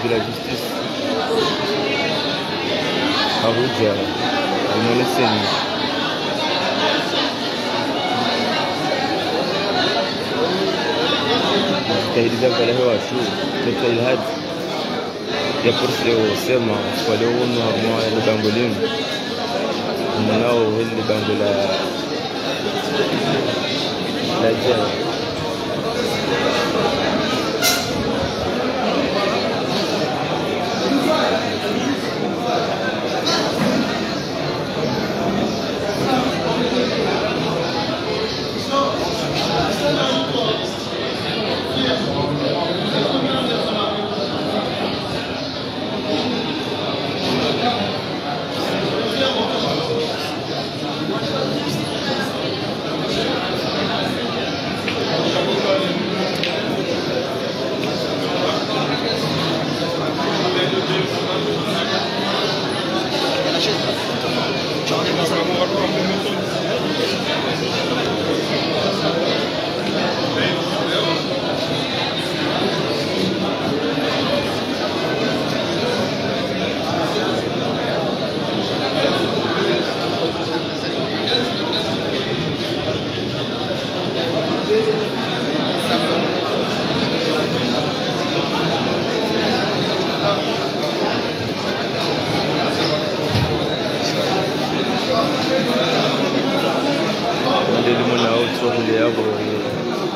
de la justice Abuja Imoleseni tahiriza kwa leo watu kwa ilhad ya porsi sema kwa leo uno harma ya bangolini mnao hili bangola la jana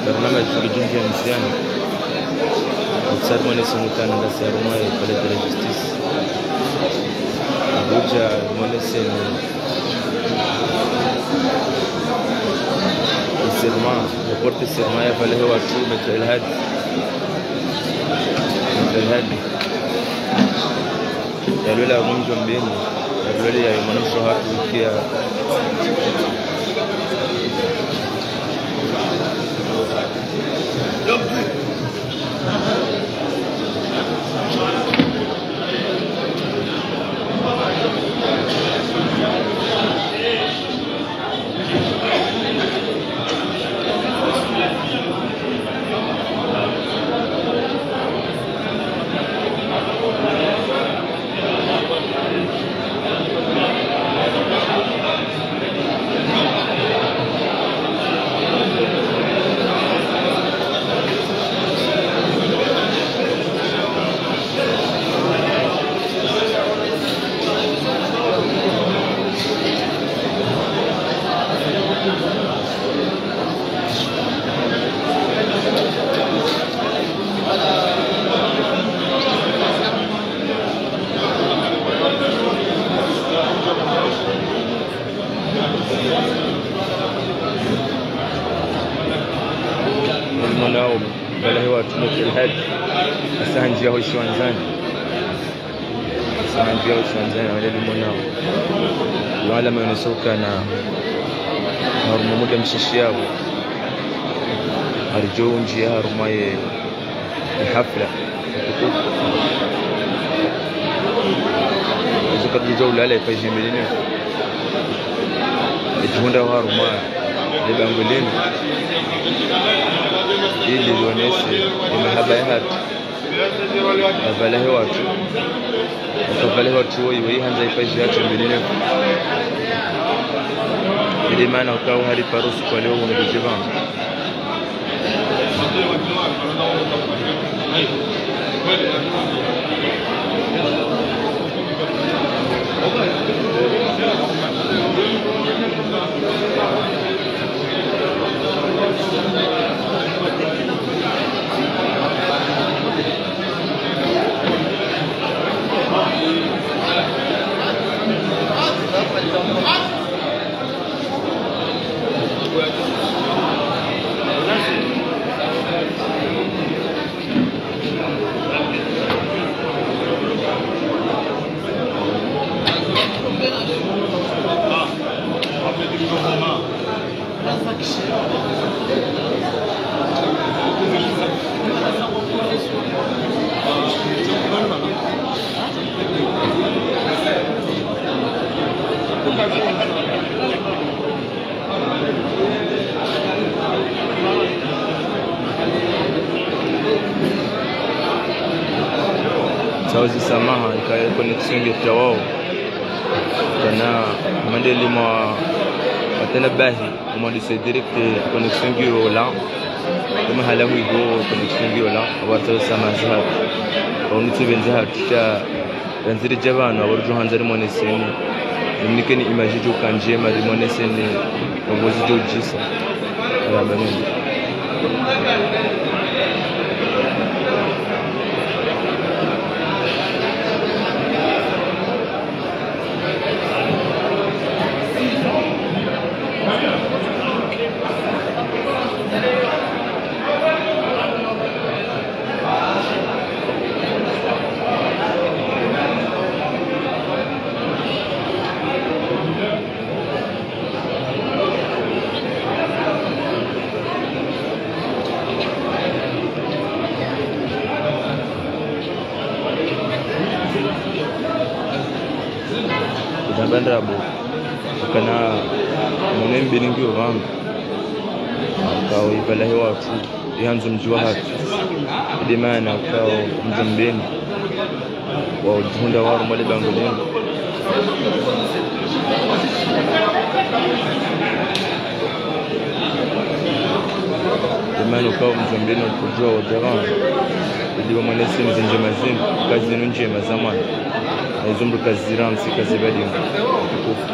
برنامج في الجنجة مزيان وتصار ماني سموتان على سيروما يبلد الجستيس أبوجا ماني سين السيرما وقرت السيرما يبلد هو شو مثل الهاد يقولوا لي أقوم جنبين يقولوا لي يا يوم شهر وكيا المناوب بلا هو تمك الهد السهنجية هو الشوانزان السهنجية هو الشوانزان ولا المناوب العالم ينسوك أنا هرمو مش الشياب أرجون جيها رماي الحفلة إذا قد الجولة عليه فيجي ملينيو الجهون روها رماي لبنغولين ili lionyeshe mahaba ya hatu avalehe watu wakavalehe watu woyi weihanza ifaji yatu mbelile ili maana ukawa hali parusu kwa leo unakujibama sauzi samaha ikaye connection ngeta wao kana mandeli ma atana bahi umandi se direct connection ngiro la kama hala huigo connection ngiro la abarta samaha zahab onu tibel zahab ta yanziri jabana abarjo hanzari moneseni nikeni image jo kanje ma moneseni ngozi jo jisa arabaneni bandrabo kana munem biningi wang kau ibala hewa tu ihanzu mjua hatu di mana kau mjambeni wa junda waru mali banguleni di mana kau mjambeni kujua wajaran di wamanesi mzinje mazini kazi nunje mazamani Izumru kazi ramsi kazi badi tukufu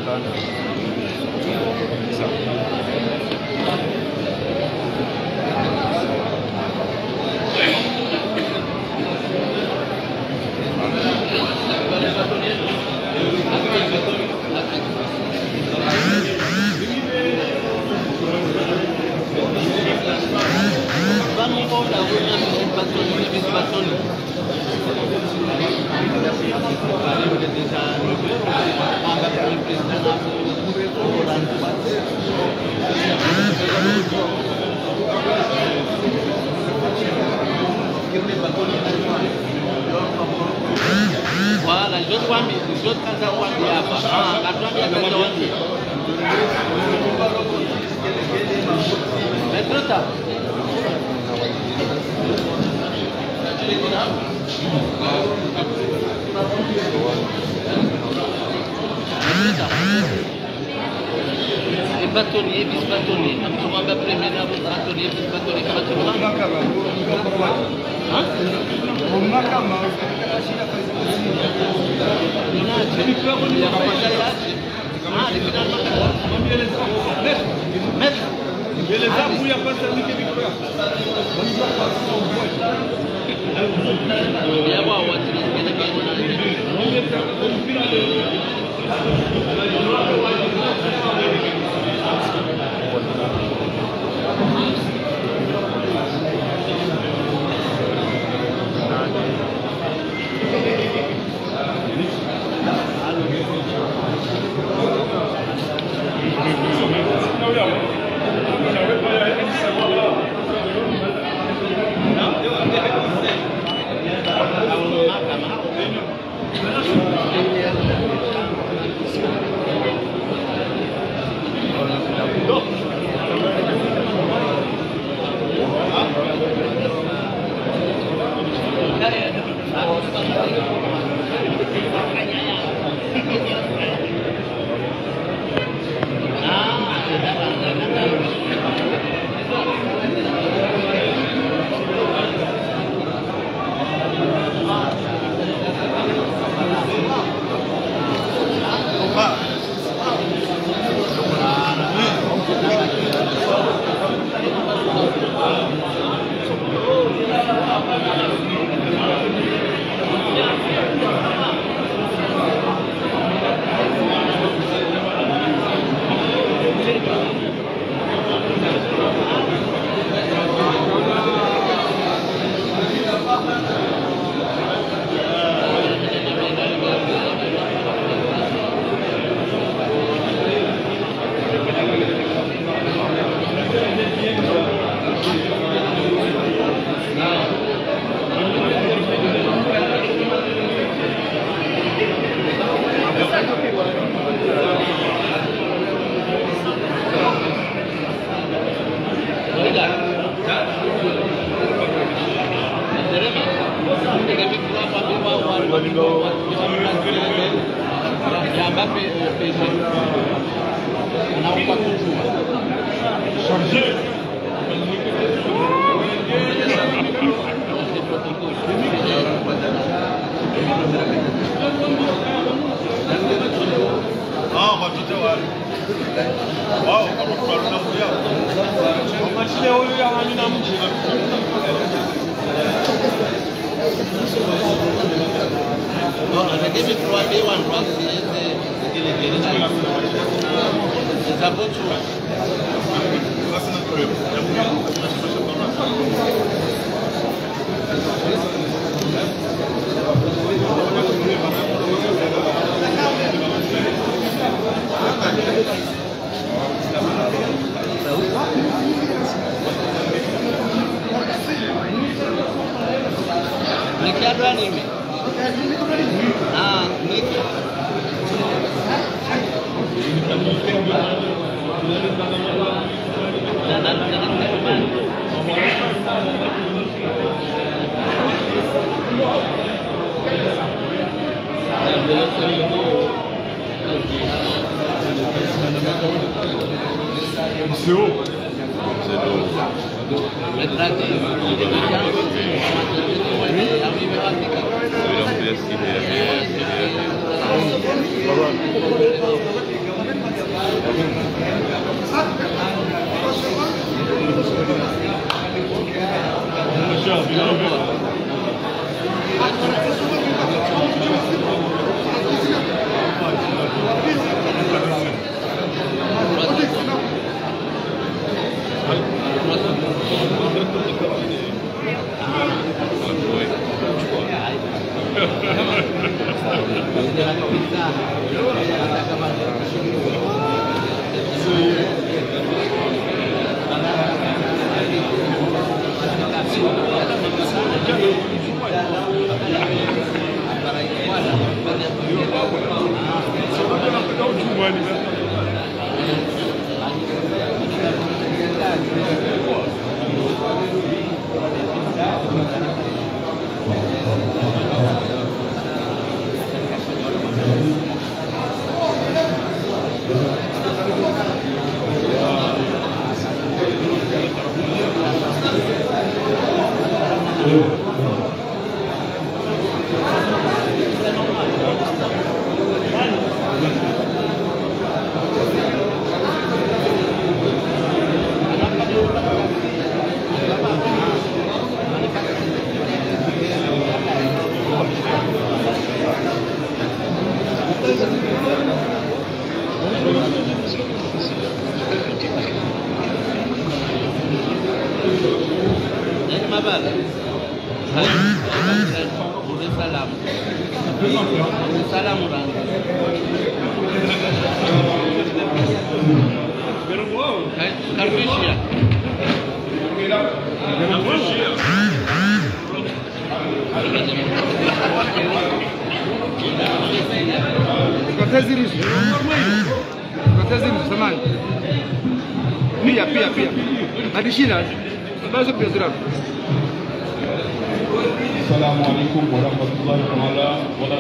Presidente Ça. Voilà, les autres wami, les autres casa wami hapa. Ah, watu wami casa wami. Metruta. E bâtonnier, bis bâtonnier. Am tu wamba premier na bâtonnier, bis bâtonnier, C'est haut. C'est السلام عليكم ورحمة الله تعالى وبركاته.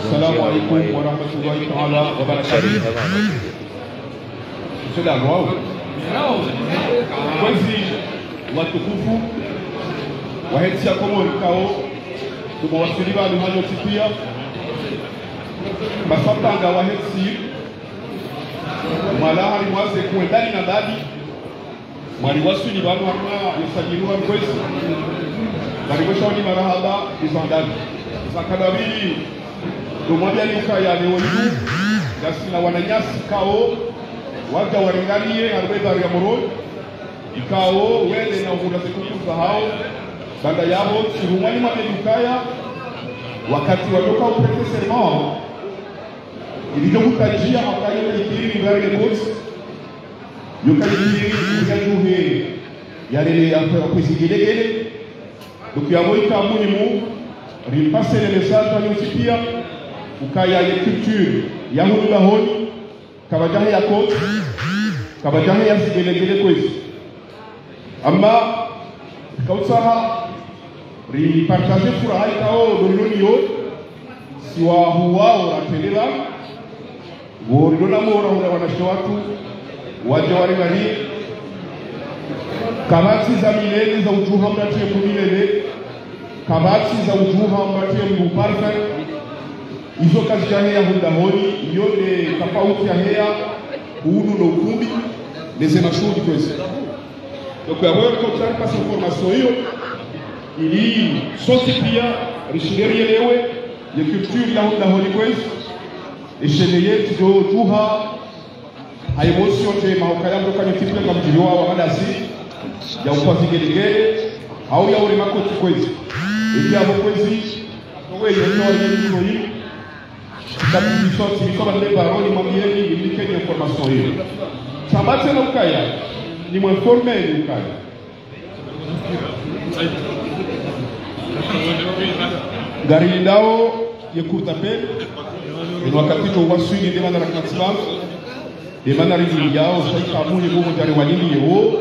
السلام عليكم ورحمة الله تعالى وبركاته. Msela wao mwezi watukufu waheti ya Komori kao tumewasili bali hano tipia basapanga waheti malahari mwaze kuendani na dadi mwali wasuli bali harma yusajiliwa mwezi karibisha ni marahaba izandani sakadabili tumwambia luka ya leo hivi gasi na wananyasi kao waga waringalie arbeda ya moro ikao wele na uhura siku hao banda yao sirumani mabedukaya wakati watoka upete sermon ilivyo kutajia akayo ikiri ngari boss yukajiri kujajuhe yale ya kusigelegele tukiamoika munimu ripasser les messages à l'utopia ukaya ya culture ya hunda honi kabajahe ya kot kabajahe ya sigelegele kwezi amma kautsaha ri partager furaha ikao dolonio siwa huwao ratelela woridona mora wanasho watu waje waringani kabati za milele za ujuha mnatie kumilele kabati za ujuha mnatie mbuparfa hizo kazi ya hea hundahoni yone tofauti ya hea uunu na ukumbi nesema shughuli kwezi donc ya wewe kwa pasa information hiyo ili sote pia rishigeri yelewe ya culture ya hundahoni kwezi ishele yetu jo juha haimosi yote mahokaya mtoka nyetipe kwa mjiliwa wa madasi ya upazi gelegele au ya uri makoti kwezi ili hapo kwezi towe yotoa yenyewe hii kabisa kama ndio baroni mwambieni ilike information hiyo sabate na ukaya ni mwenforme ukaya gari ndao ya kurtape ni wakati tu wasuni demanda la katiba demanda ringi yao sai kamuni bomo jari walini yao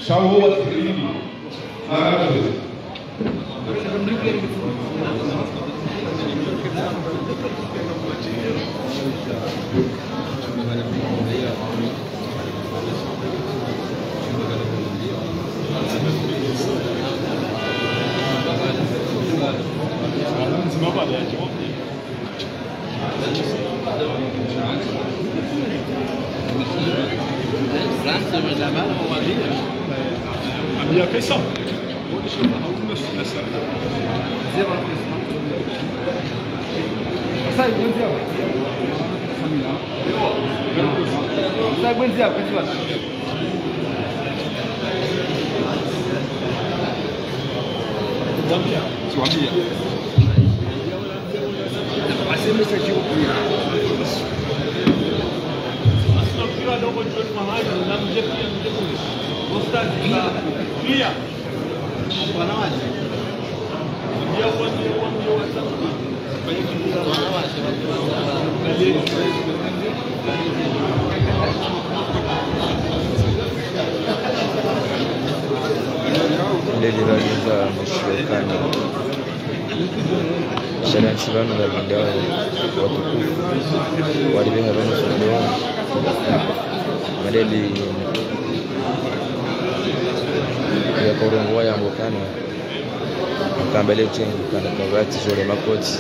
shawo wa tirili arabe Il a fait ça. lililoanza mshirikano sharansi bano babindao watukufu walibeha bano sodo madeli ya korongo ya mbokana kambele chengu kana kabati zole makoti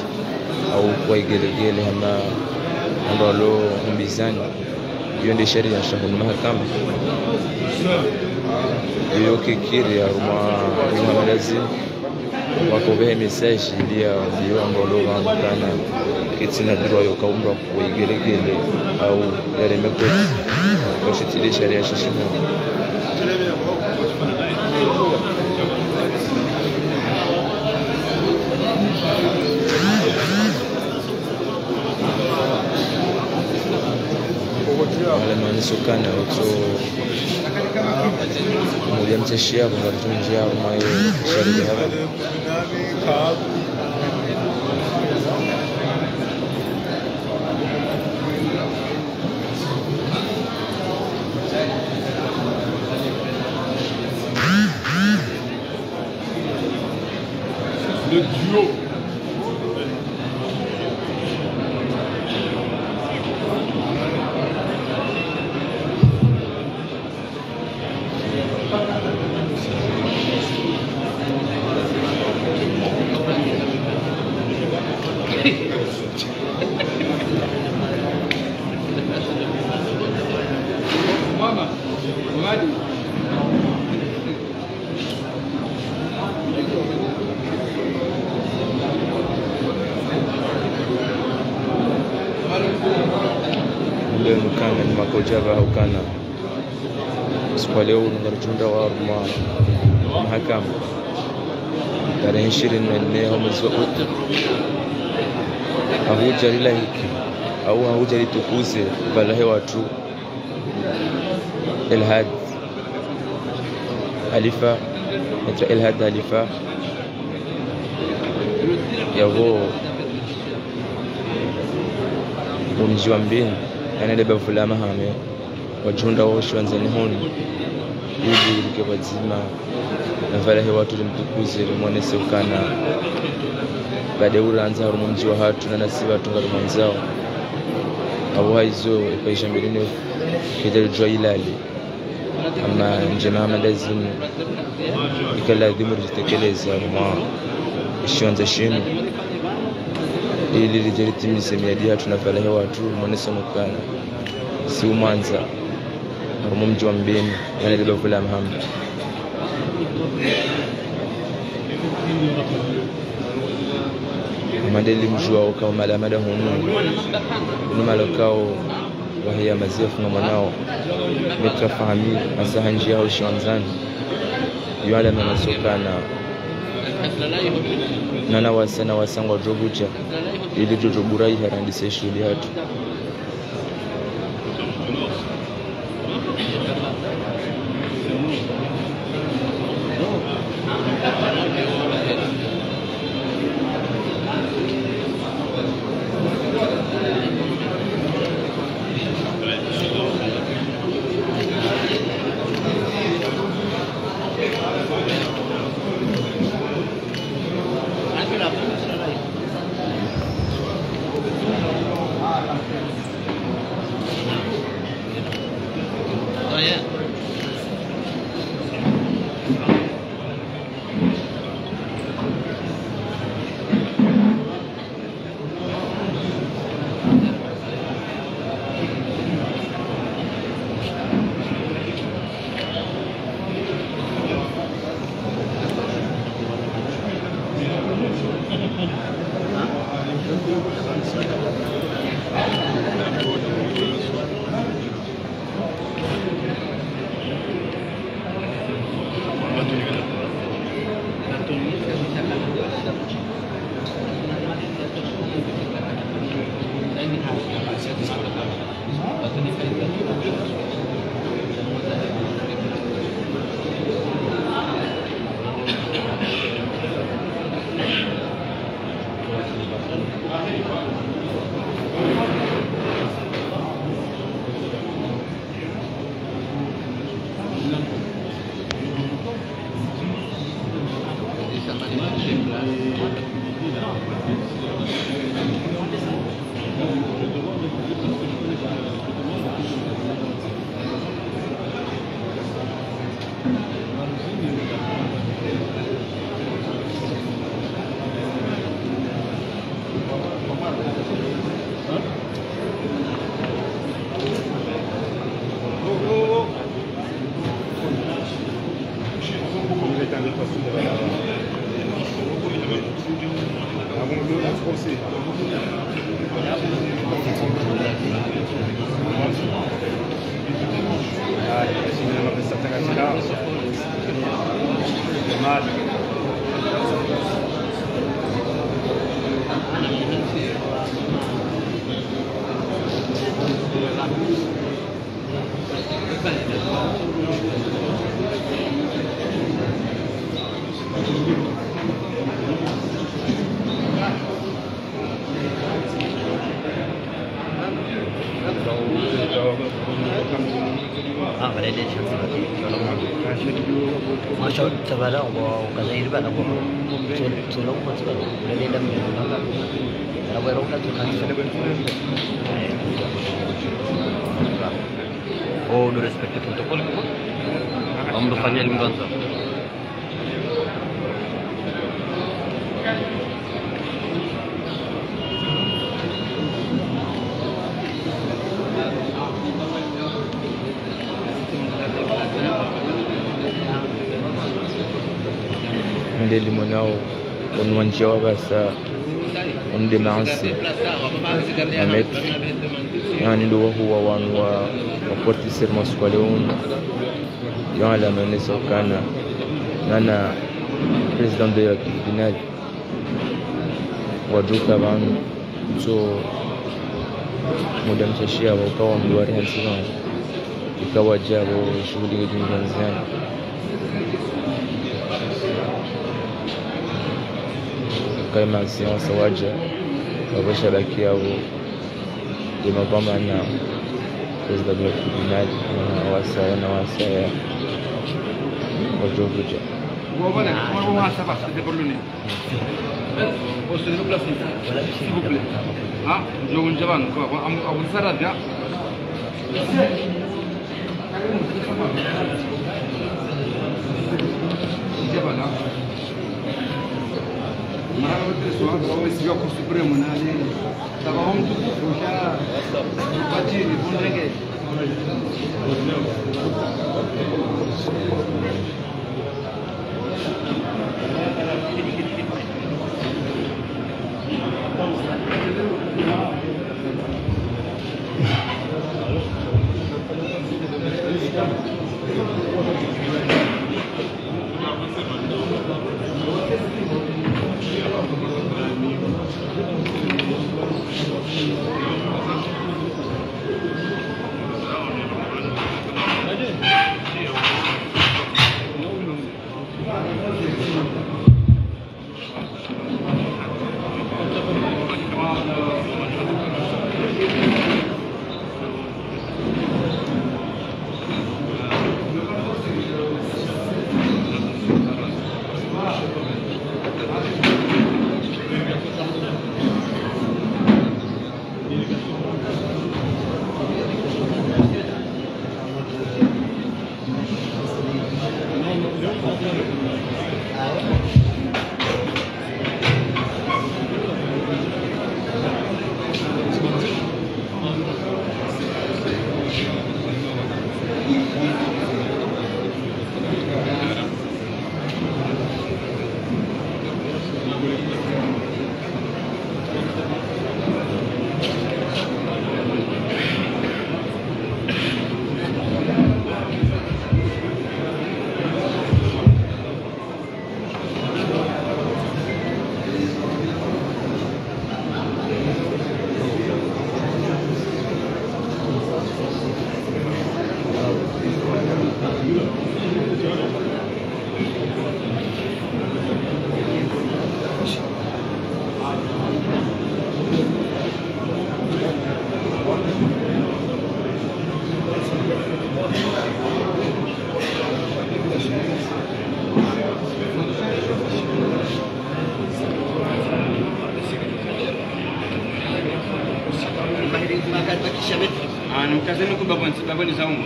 au kwa igelegele hama ambalo mbizani hiyo ndio sheria ya shahuni mahakama hiyo kikiri ya ruma malazi wako behe message ilia ndio ambalo wanakana kitina diro yo kaumba kwa igelegele au yale makoti kwa shitile sheria ya shahuni wale manisukana wato mulia mteshia kwa tunjia umayo shari hapa Le duo. Mama, Madi. leo mkanga ni makojava haukana siku leo ngarjunda wa mahakama tarehe 24 mwezi wa Oktoba hahuja lila hiki au hahuja litukuze balahe watu Elhad Alifa entre Elhad Alifa yavo umji wa mbini anaenda bavula mahame wajunda woshi wanzani honi ili ulike wazima na falahe watu limtukuze limwonese ukana baada uranza harumu mji wa hatu na nasi watu ngari mwanzao au haizo ipaisha mbelini kidari jua ilali ama njema lazima ikaladhimu rijitekeleza mwa ishionza shinu ili lijeritimize miadi hatu na falahe watu limwonese ukana si umanza harumu mji wa mbini anaenda bavula mahame madeli mjua ukao malamada hunu numalokao wahia mazifu na mwanao mitafahami asaha njia au shiwanzani yuala manasokana nana wasana wasangwa jobuja ili jojoburai harandise shuli hatu Sebenarnya kalau ini kan aku tolong macam tu, jadi dah mula. Kalau baru nak tu kan. Oh, no respect el protocolo. Vamos a fallar el mudanza. Nde limonao on wanjiwa basa on demansi amet yani ndo huwa wanwa waporti serma squaleon yala manesa kana nana president de tribunal waduka ban so muda mshashia wakawa mduari hansima ikawa jabo shughuli za Tanzania kama siasa waja wabashabaki yao imapambana president wa tribunal na wasaya wajovuja Voilà, comment ça va, c'était pour l'année. On se déplace, s'il vous plaît. Ah, je vous dis, on vous fera bien. Kazini kubaboni za umu.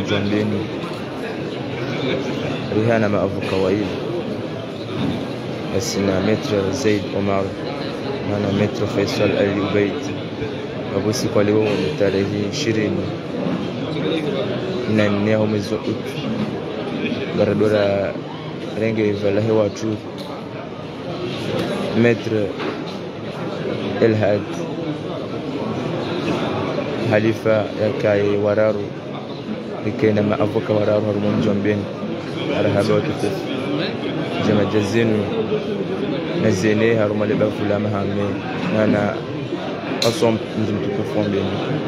Mjambeni Rihana maavu kawaida asina Metro Zaid Omar na Metro Faisal Ali Ubaid abusi kwa leo ni tarehe 24 mwezi wa Ut garadora renge vala hewa tu Metro Elhad Halifa ya kai Wararu لكينا ما أفوك وراه هرمون جنبين أرهابا وكتف جمع جزين نزيني هرمون اللي بفلا مهامي أنا أصوم نزم تكفون بيني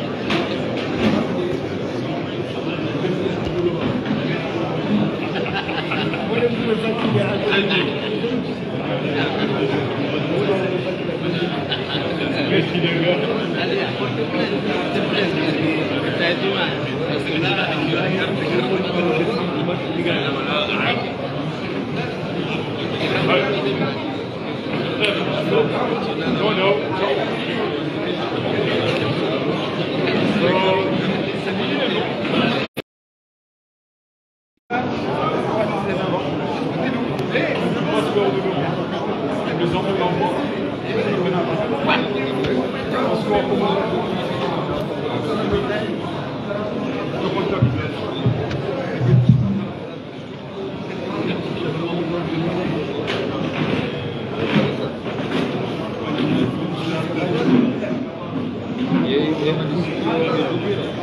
E aí,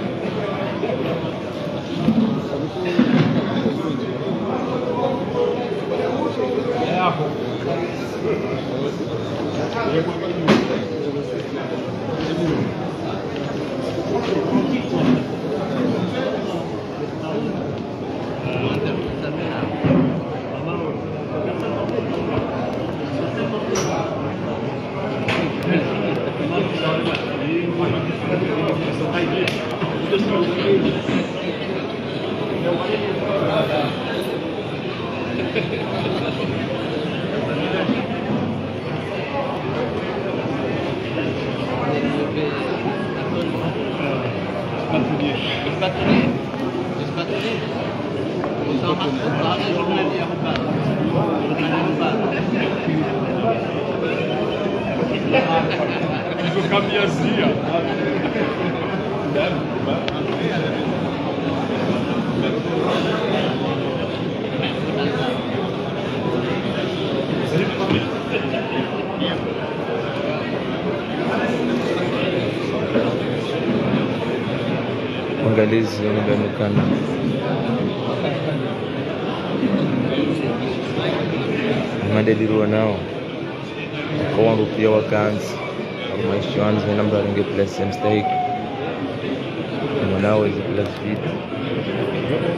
Angalizi unaonekana madeliru nao kwa rupia wakanzi maisha wanzi na namba ringe plus mstahiki mwanao hizo plus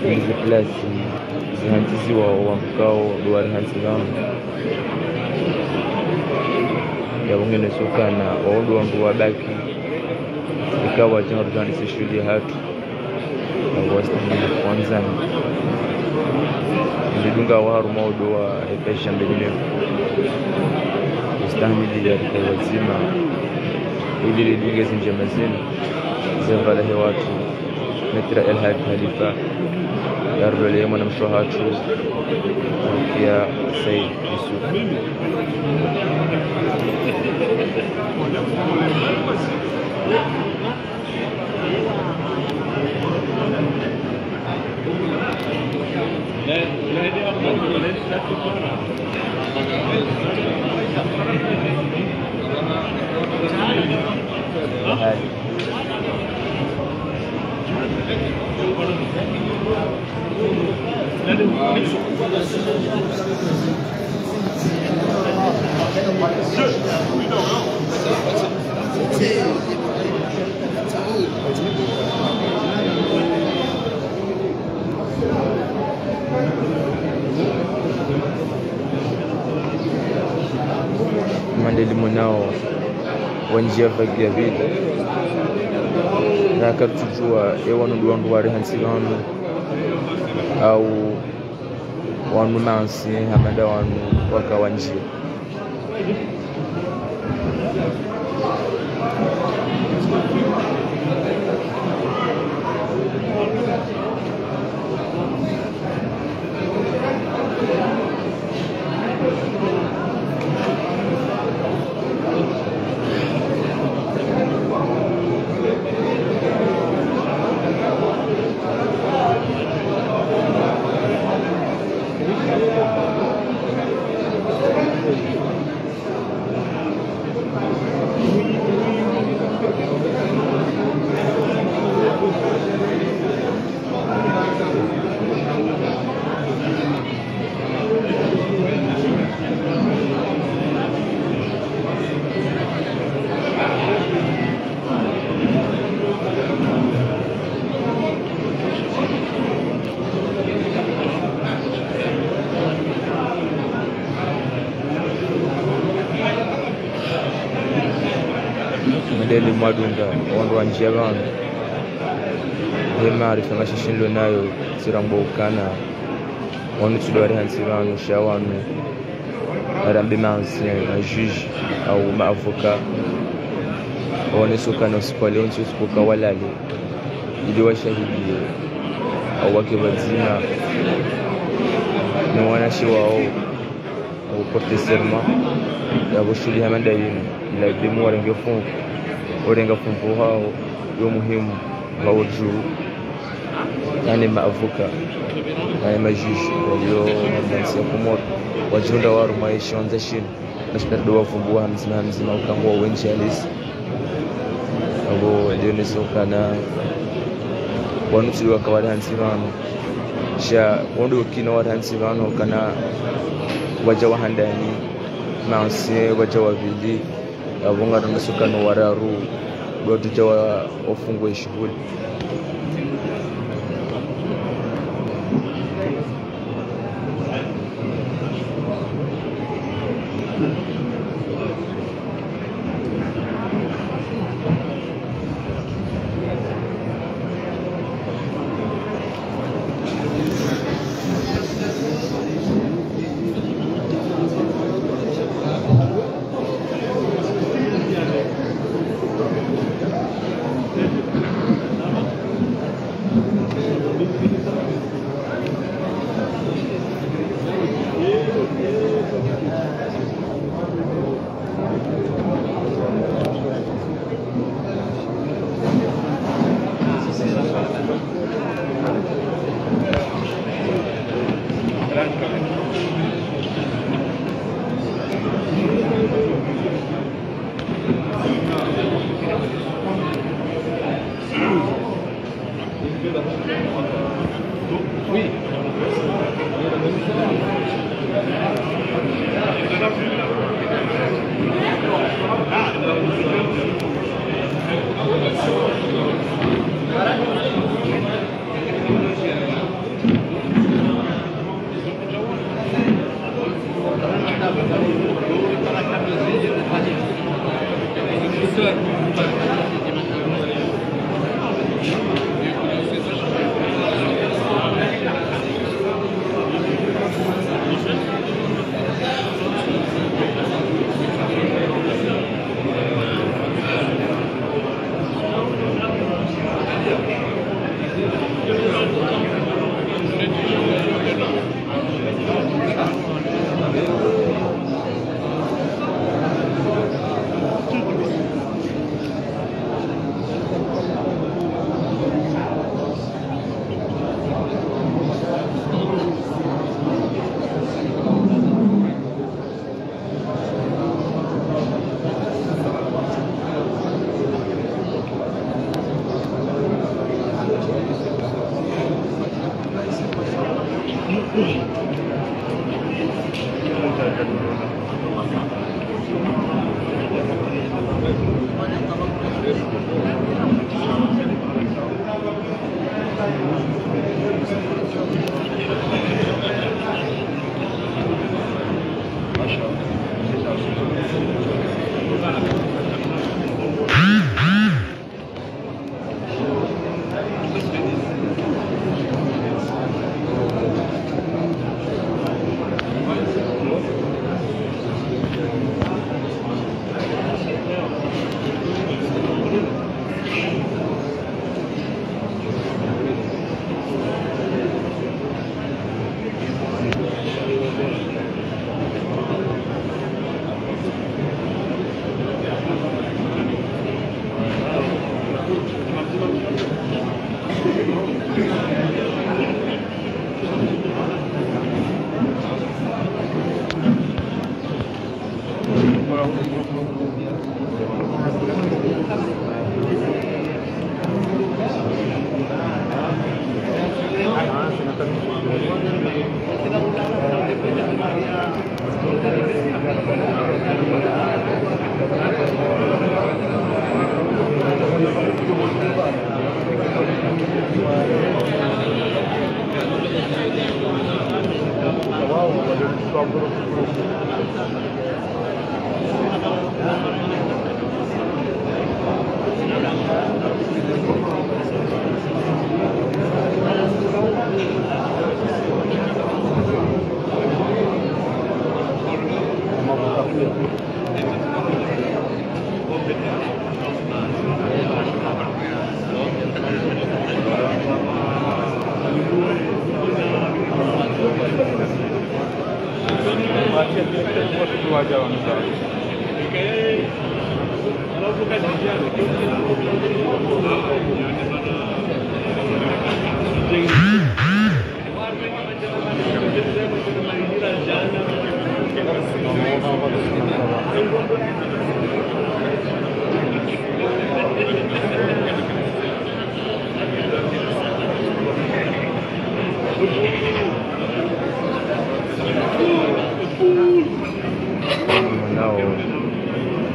hizo plus zihantizi wa mkao duari hansi wangu ya wengine sokana waondo wangu wabaki ikawa jambo tunalisi shule hatu na wastahili kwanza ndidunga waru maudo wa repesha mbele ustahimili ya wazima ili lidunge zinjema zenu zevala he watu metra el halifa yardo lema na mshohatu ya Said Yusuf mandeli mwanao wanjia vagia vile na katujua ewanu wandu wari hansi wanu au wanu mansi hamada wanu waka wanjia Mandeli madunda wandu wanjia wanu hema arifa mashishilo nayo zirambo ukana wanu tudwari hansi wanu shawanu arambi mansi na juji au maavoka wanu sukana usikwale wanu usipuka walali ili wa shahidi au wake wazima na wanashi wao au porte serment ya bushuli hamanda yinu ila demu warenga fungu hao yo muhimu hao juu yani maavuka na majuji walio mdansi ya kumor wajunda waru maisha wanza shini na shikado wafungu hamzima ukangwa wenji halisi abo ndio nisoka na wanuti wakawari hansi vano sha wando ukina wari hansi vano kana waja wahandani maansi waja wavili avonga ngasukano wararu doto jawa ofungwe shughuli.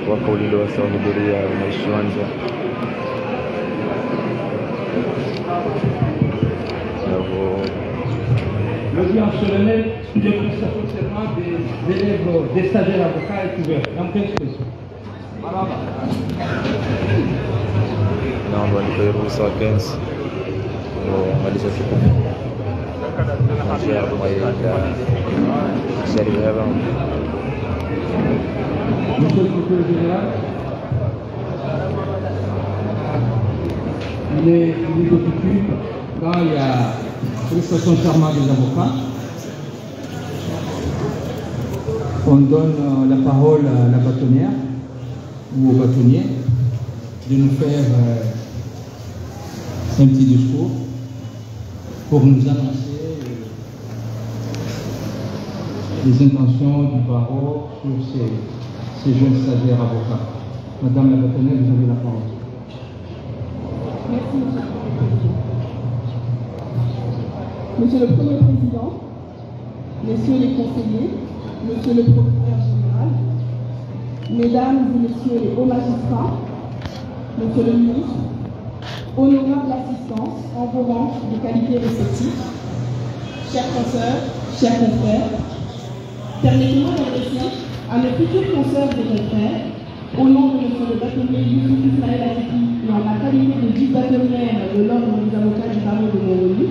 wakaulilo wasawahudhuria unaishiwanza Le dimanche solennel de prestation de serment des élèves, des stagiaires avocats est ouvert. Dans 15 questions. naomba nipe ruhusa wapenzi kumaliza siku njia kumaliza sheria ya bangu. Monsieur le procureur général, il est de coutume, quand il y a prestation de serment des avocats, on donne la parole à la bâtonnière ou au bâtonnier de nous faire un petit discours pour nous annoncer les intentions du barreau sur ces jeunes stagiaires avocats. Madame la bâtonnière, vous avez la parole. Merci, Monsieur le Premier Président, Messieurs les conseillers, Monsieur le Procureur général, Mesdames et Messieurs les hauts magistrats, Monsieur le ministre, honorable assistance en vos rangs de qualité respectifs, chers consoeurs, chers confrères, permettez-moi d'adresser à nos futurs consoeurs et confrères, au nom de Monsieur le bâtonnier Youssouf Ismaël Atipi et en la qualité de vice-bâtonnière de l'ordre des avocats du barreau de Montreuil,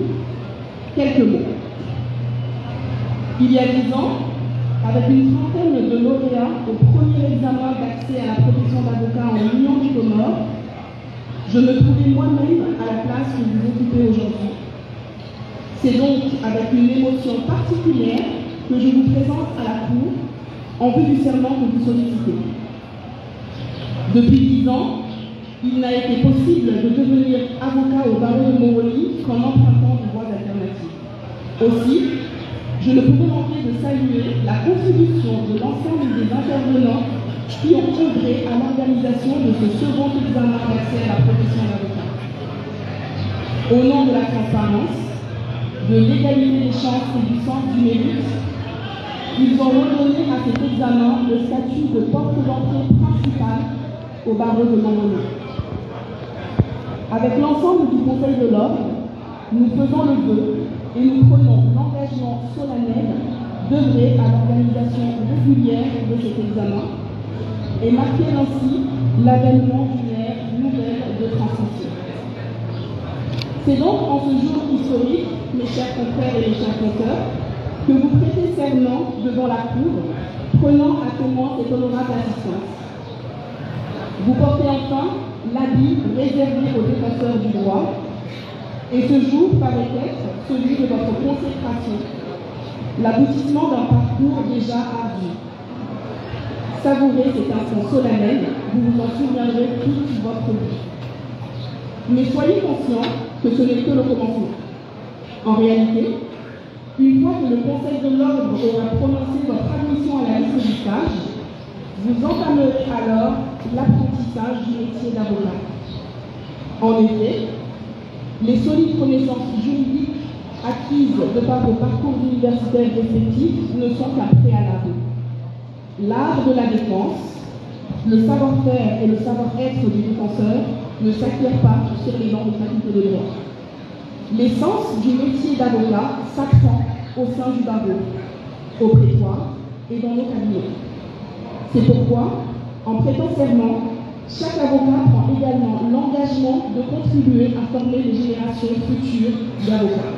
quelques mots. Il y a 10 ans, avec une trentaine de lauréats au premier examen d'accès à la profession d'avocat en Union des Comores, je me trouvais moi-même à la place que vous occupez aujourd'hui. C'est donc avec une émotion particulière que je vous présente à la Cour en vue du serment que vous sollicitez. Depuis 10 ans, il n'a été possible de devenir avocat au barreau de Montreuil qu'en empruntant des voies alternatives. Aussi, je ne pouvais manquer de saluer la contribution de l'ensemble des intervenants qui ont œuvré à l'organisation de ce second examen d'accès à la profession d'avocat. Au nom de la transparence, de l'égalité des chances et du sens du mérite, ils ont redonné à cet examen le statut de porte d'entrée principale au barreau de Montreuil. Avec l'ensemble du Conseil de l'Ordre, nous faisons le vœu et nous prenons l'engagement solennel d'œuvrer à l'organisation régulière de cet examen et marquer ainsi l'avènement d'une ère nouvelle de transmission. C'est donc en ce jour historique, mes chers confrères et mes chers consoeurs, que vous prêtez serment devant la Cour, prenant à témoin cette honorable assistance. Vous portez enfin l'habit réservé aux défenseurs du droit, et ce jour paraît être celui de votre consécration, l'aboutissement d'un parcours déjà ardu. Savourez cet instant solennel, vous vous en souviendrez toute votre vie. Mais soyez conscients que ce n'est que le commencement. En réalité, une fois que le Conseil de l'Ordre aura prononcé votre admission à la liste du stage, vous entamerez alors l'apprentissage du métier d'avocat. En effet, les solides connaissances juridiques acquises de par vos parcours universitaires respectifs ne sont qu'un préalable. L'art de la défense, le savoir-faire et le savoir-être du défenseur ne s'acquièrent pas sur les bancs de faculté de droit. L'essence du métier d'avocat s'apprend au sein du barreau, au prétoire et dans nos cabinets. C'est pourquoi, en prêtant serment, chaque avocat prend également l'engagement de contribuer à former les générations futures d'avocats.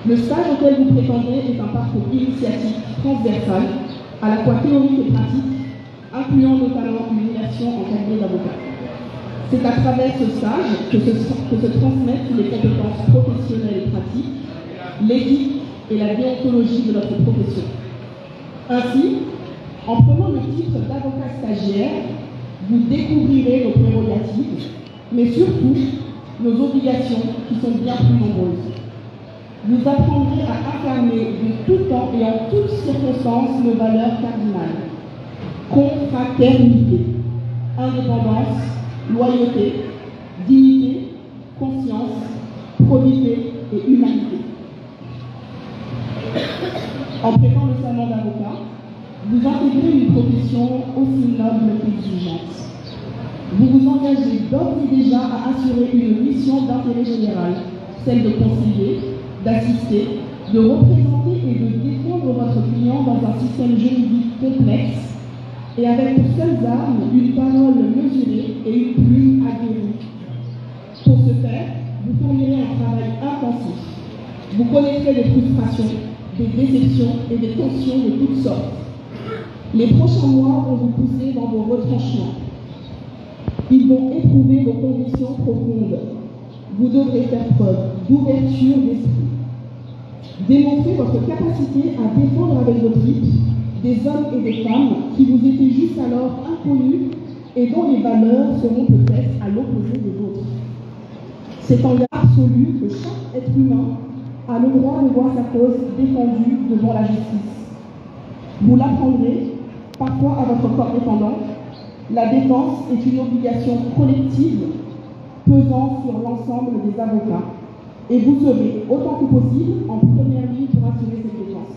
Le stage auquel vous prétendez est un parcours initiatique transversal, à la fois théorique et pratique, incluant notamment une immersion en cabinet d'avocat. C'est à travers ce stage que se transmettent les compétences professionnelles et pratiques, l'éthique et la déontologie de notre profession. Ainsi, en prenant le titre d'avocat stagiaire, vous découvrirez nos prérogatives, mais surtout nos obligations qui sont bien plus nombreuses. Vous apprendrez à incarner de tout temps et en toutes circonstances nos valeurs cardinales. Confraternité, indépendance, loyauté, dignité, conscience, probité et humanité. En prêtant le serment d'avocat, vous intégrez une profession aussi noble qu'exigeante. Vous vous engagez d'ores et déjà à assurer une mission d'intérêt général, celle de conseiller, d'assister, de représenter et de défendre votre client dans un système juridique complexe et avec pour seules armes une parole mesurée et une plume aguerrie. Pour ce faire, vous fournirez un travail intensif. Vous connaîtrez des frustrations, des déceptions et des tensions de toutes sortes. Les prochains mois vont vous pousser dans vos retranchements. Ils vont éprouver vos convictions profondes. Vous devrez faire preuve d'ouverture d'esprit. Démontrer votre capacité à défendre avec vos tripes des hommes et des femmes qui vous étaient jusqu'alors inconnus et dont les valeurs seront peut-être à l'opposé des vôtres. C'est en absolu que chaque être humain a le droit de voir sa cause défendue devant la justice. Vous l'apprendrez, parfois à votre corps défendant. La défense est une obligation collective pesant sur l'ensemble des avocats. Et vous serez, autant que possible, en première ligne pour assurer cette défense.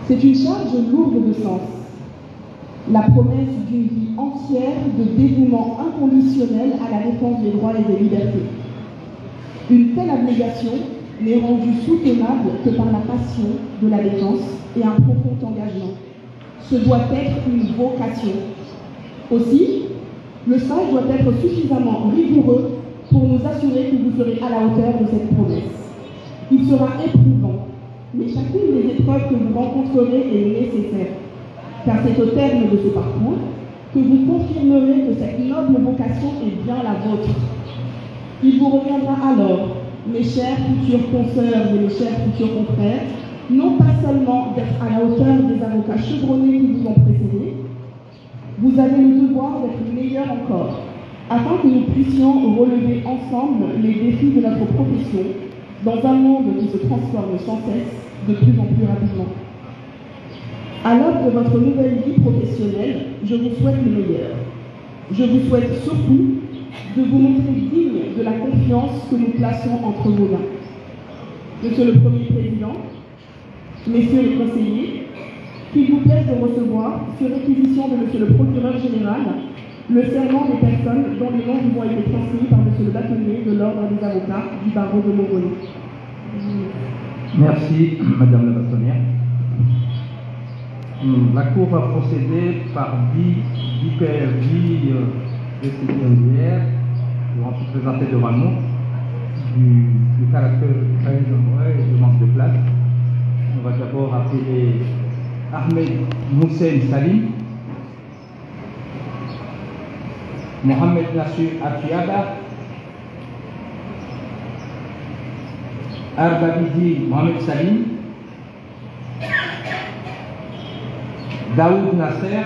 C'est une charge lourde de sens. La promesse d'une vie entière de dévouement inconditionnel à la défense des droits et des libertés. Une telle abnégation n'est rendue soutenable que par la passion de la défense et un profond engagement. Ce doit être une vocation. Aussi, le stage doit être suffisamment rigoureux pour nous assurer que vous serez à la hauteur de cette promesse. Il sera éprouvant, mais chacune des épreuves que vous rencontrerez est nécessaire, car c'est au terme de ce parcours que vous confirmerez que cette noble vocation est bien la vôtre. Il vous reviendra alors, mes chers futurs consoeurs et mes chers futurs confrères, non pas seulement d'être à la hauteur des avocats chevronnés qui vous ont précédés, vous avez le devoir d'être meilleurs encore, afin que nous puissions relever ensemble les défis de notre profession dans un monde qui se transforme sans cesse, de plus en plus rapidement. À l'aube de votre nouvelle vie professionnelle, je vous souhaite le meilleur. Je vous souhaite surtout de vous montrer digne de la confiance que nous plaçons entre vos mains. Monsieur le Premier Président, Messieurs les conseillers, qu'il vous plaise de recevoir, sur réquisition de Monsieur le Procureur Général, le serment des personnes dont les noms vous ont été transmis par Monsieur le bâtonnier de l'Ordre des avocats du barreau de Mongolie. Merci, Madame la bâtonnière. La Cour va procéder par 10 PRJ récipiendaires qui vont se présenter devant nous du caractère très nombreux et du manque de place. On va d'abord appeler Ahmed Moussen Salim, Mohamed Nassir Afiada, Arbabidi Mohamed Salim, Daoud Nasser,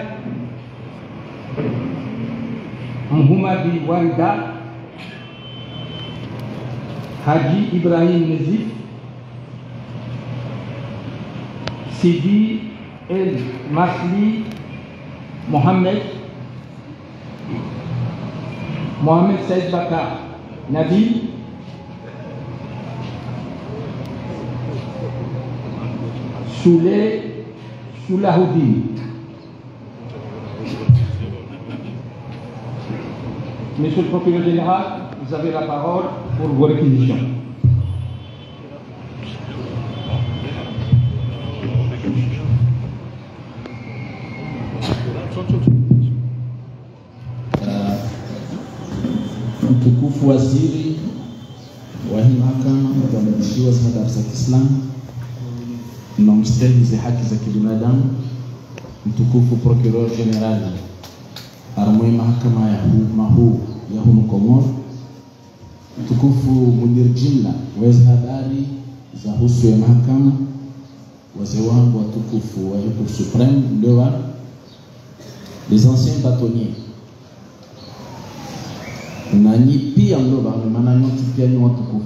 Mouhamadi Warida, Haji Ibrahim Nezif, Sidi El Masli Mohamed, Mohamed Saïd Bakar Nabil, Soulahoudine. Monsieur le procureur général, vous avez la parole pour vos réquisitions. Mtukufu waziri wa hii mahakama, mtumishi wa Dar za Kiislamu na mstahiki haki za kibinadamu, mtukufu procureur general armwe mahakama ya huu ya humu Komoro, mtukufu mudir jumla wa habari za husu ya mahakama, wazee wangu watukufu wa Cour suprême, ndoa, les anciens bâtonniers nanyi pia ndoba maana nyote pia ni watukufu.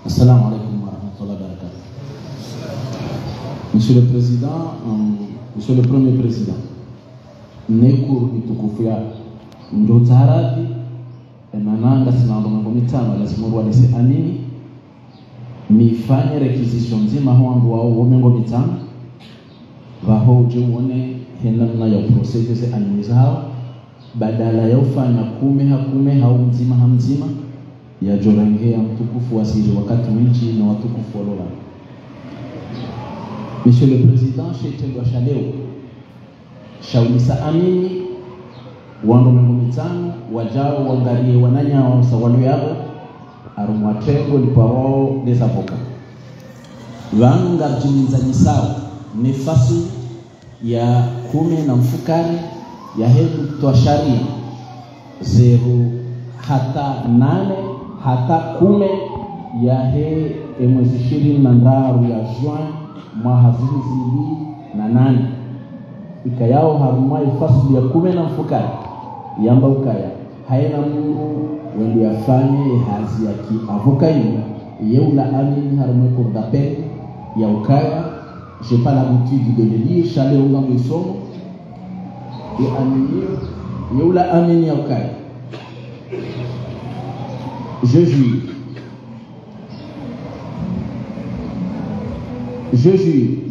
Assalamu alaikum wa rahmatullahi wa barakatuh. Monsieur le Président, Monsieur le Premier Président, neku mtukufu ya ndo taradhi mananga sinalo mambo mitano lazima uwalise amini nifanye requisition nzima wangu wao womengo mitano vaho uone henamna ya procedures animiza hao badala ya ufanya kume hau mzima hamzima ya jorangea mtukufu wasiri wakati mwinchi na watukufu walola. Monsieur le Président, Sheitendwa Shaleo shaulisa amini wando mengo mitano wajao wangarie wananya wa sawalo yao arumwatengo liparao des avocats vanu ngarjimiza nyisao nefasi ya 10 na mfukari ya hebu kutoa sharia 0 hata 8 hata 10 ya he mwezi 23 ya juin mwaka 2008 ikayao harumai fasli ya 10 na mfukari yamba ukaya haina mungu wende yafanye hazi ya kiavokaini yeula amini harumai pour d'appel ya ukaya. J'ai pas l'habitude de le lire, Chalet Onga Mouisson et Amini, Youla Amini Yokai. Je jure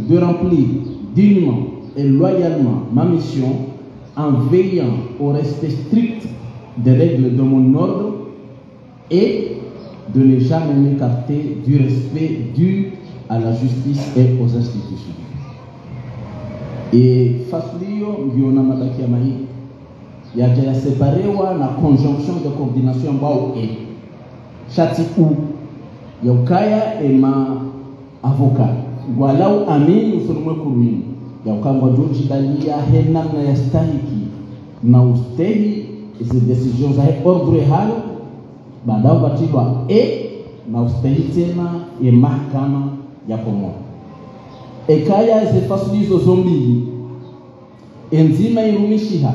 de remplir dignement et loyalement ma mission en veillant au respect strict des règles de mon ordre et de ne jamais m'écarter du respect dû à la justice et aux institutions. Et faslio ngiona madakia mai ya separewa na conjonction de coordination ambao chati u ya ukaya ema avocat walau amini usulumwe kurwini ya ukangwa joji dalia hena na yastahiki na ustehi hizi decisions za ordre halo badao batibwa na ustehi tena ya mahakama ya komo ekaya ezefasulizo zombili enzima irumishiha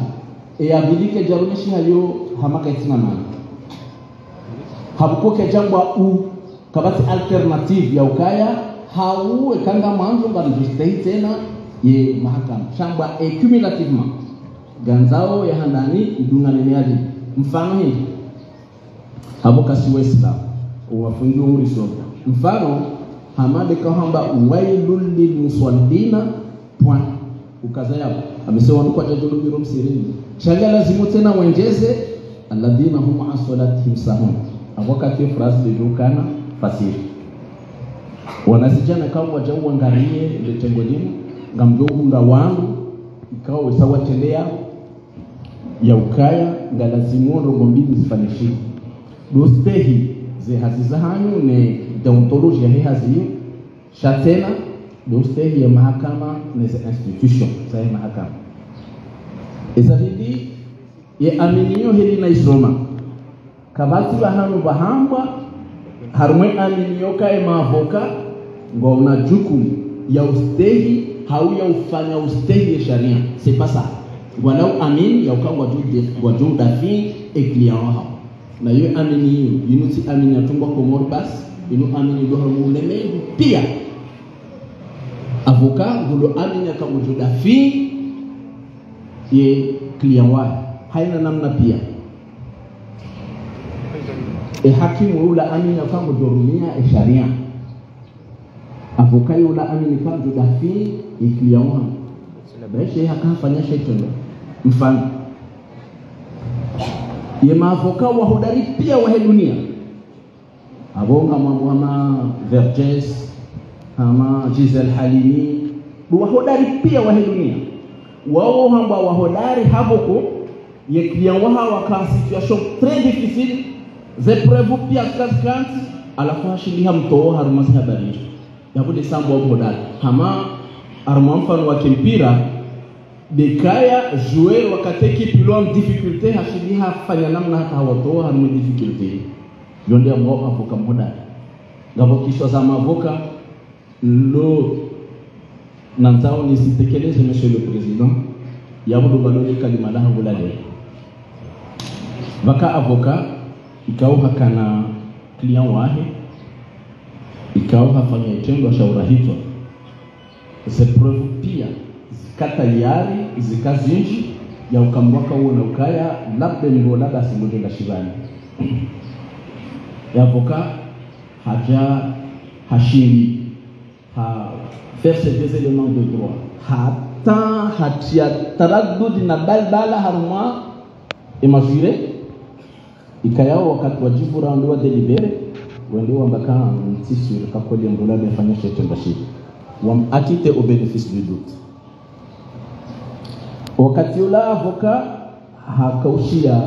eyabilike jarumishiha yo hamaka itina nani habukoke jambwa u kabati alternative ya ukaya hauwe kanga manzo banjistei tena ye mahakama shamba cumulativement ganzao ya handani idunga neneaji mfano hii habuka si wesla uwafungi umri soka mfano hamade kahamba wailul lil musallina point ukazaya amesema kwa jadulu biro msirini shanga lazima tena wengeze alladhina hum an salatihim sahun wakati phrase de jukana fasiri wanasijana kama wajau angalie ile tengo lini ngamjunga wangu ikawa sawa tendea ya ukaya ngalazimu rogombili zifanishi dostehi ze hazizahanyu ne deontologia ya haziyo shatena dostehi ya mahakama ne ze institution za mahakama ezabidi ye aminio hili na isoma kabati bahanu bahamba harumwe aminio ka avoka ngona jukumu ya ustehi hau ya ufanya ustehi ya sharia c'est pas ça walau amin ya ukangwa juu dafi et client hao na yo amini yunuti amini atungwa ko morbas inu amini do harmu leme pia avocat ngulo amini kama juu dafi ye client wa haina namna pia hakimu ula amini kama jorumia sharia avocat ula amini kama juu dafi ye client wa baisha hakafanya shaitani mfano ye maavoka wa hodari pia wa dunia abonga mwana Verges ama Giselle Halimi wa hodari pia wa dunia wao hamba wa hodari haboko ye client wa hawa situation très difficile zeprevu pia kaskant alafu shiliha mtoo harumasi habari yabo de sambo wa hodari hama armamfano wa kimpira Bekaya jouer wakati kipilo en difficulté hashiliha fanya namna hata watoa hamu difficulté yonde ambao avoka moda ngabo kisho za mavoka lo nanzao ni sitekeleze monsieur le président yabudu baloni kalima la ngulale baka avoka ikao hakana client wahe ikao hafanya itendo shauri hito zepreuve pia katayari zikazinji ya ukambwaka huo na ukaya labda ndio labda singoje la shibani ya avoka haja hashindi ha faire ces deux éléments de droit hata hatia taraddud na balbala harma imazire ikayao wakati wajibu raundi wa delibere wendo ambaka mtisir kakoli ndola befanya chetu bashiri akite au bénéfice du doute wakati ula avoka hakaushia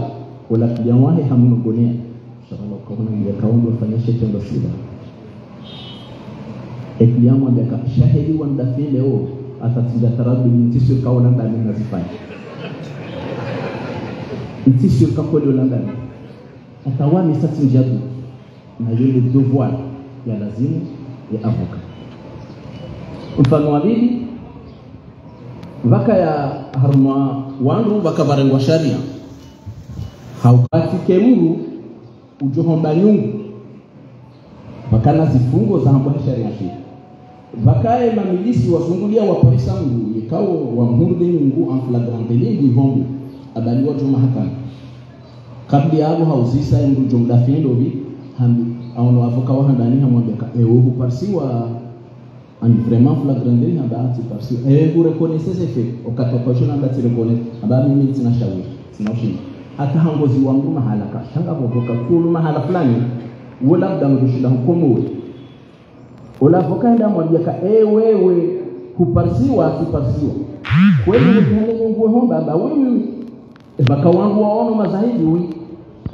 wala kijawahi hamnogonia inshallah kaona ndio kaungo fanya chetu bashiri ekliamu ambaka shahidi wa ndafi leo atatinda taraddud mtisir kaona ndani nazifanya mtisir kakoli ndani atawani sasa njadu na yule devoir ya lazimu ya avoka. Mfano wa pili vaka ya harma wandu vaka barengwa sharia haukati kemuru ujohomba nyungu vakana zifungo za hambo sharia hii vakae mamilisi wasungulia wa polisi mngu ikao wa mhurde nyungu en flagrant délit livongu abaliwa juma hakana kabla yabo hauzisa ndu jumla findo bi hambi au avoka wa ndani hamwambia ewo parsiwa en vraiment flagrant délit habati parsi vous reconnaissez ces faits ukatokashona ndati reconnaître aba mimi sina shauri sina ushindi hata hangozi wangu mahala ka shanga boka kulu mahala fulani wala labda mdushinda hukumu wala avoka ndio mwambia ka wewe kuparsiwa kiparsiwa kweli mtihani Mungu homba baba wewe baka wangu waona mazahidi huyu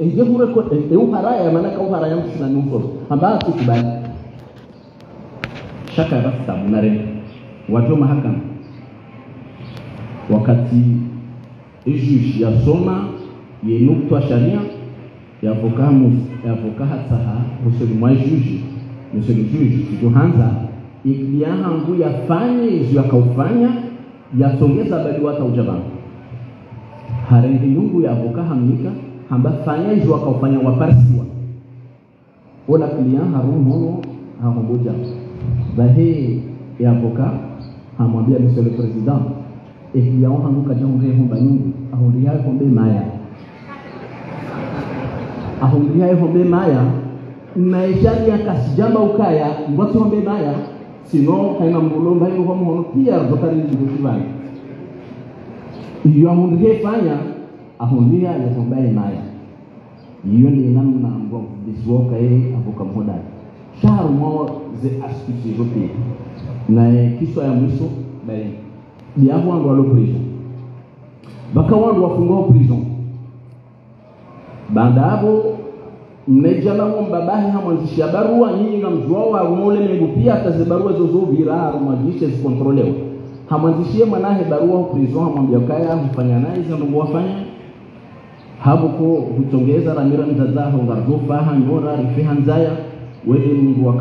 nje kureko uharaya maana ka uharaya mtu na nuko ambao tukubali shaka rafta munare watu mahakama wakati juge yasoma yenukwa sharia ya avoka hataha monsieur le juge kuhanza iklia hangu yafanye hizo akaufanya yasongeza bali wata ujabana harengi yungu ya avoka hamika hamba fanya hizo akaufanya waparsiwa wala klia haruno hamboja bahe ya avoka hamwambia monsieur le président iklia hangu kajonge homba yungu ahondia hombe maya ahondia hombe maya na sharia kasijamba ukaya ngwatu hombe maya sino haina mbulomba hiyo kwa mhono pia dokari ndio kibali iyo ahondia fanya ahondia ya homba maya iyo ni namna ambapo biswoka avoka mhoda sharu mo ze astuce zote na kiswa ya mwisho bali diabo wangu walo prison baka wangu wafungwa prison baada hapo mnejala mbabahi hamwanzishia barua nyinyi na mjwao wa mole mengu pia atazibarua zozo viraro majishe zikontrolewa hamwanzishie mwanahe barua prison hamwambia kaya mfanya naye hizo ndio wafanya hapo ko hutongeza ramira mzazaho ngardofa hanyora rifihanzaya wewe Mungu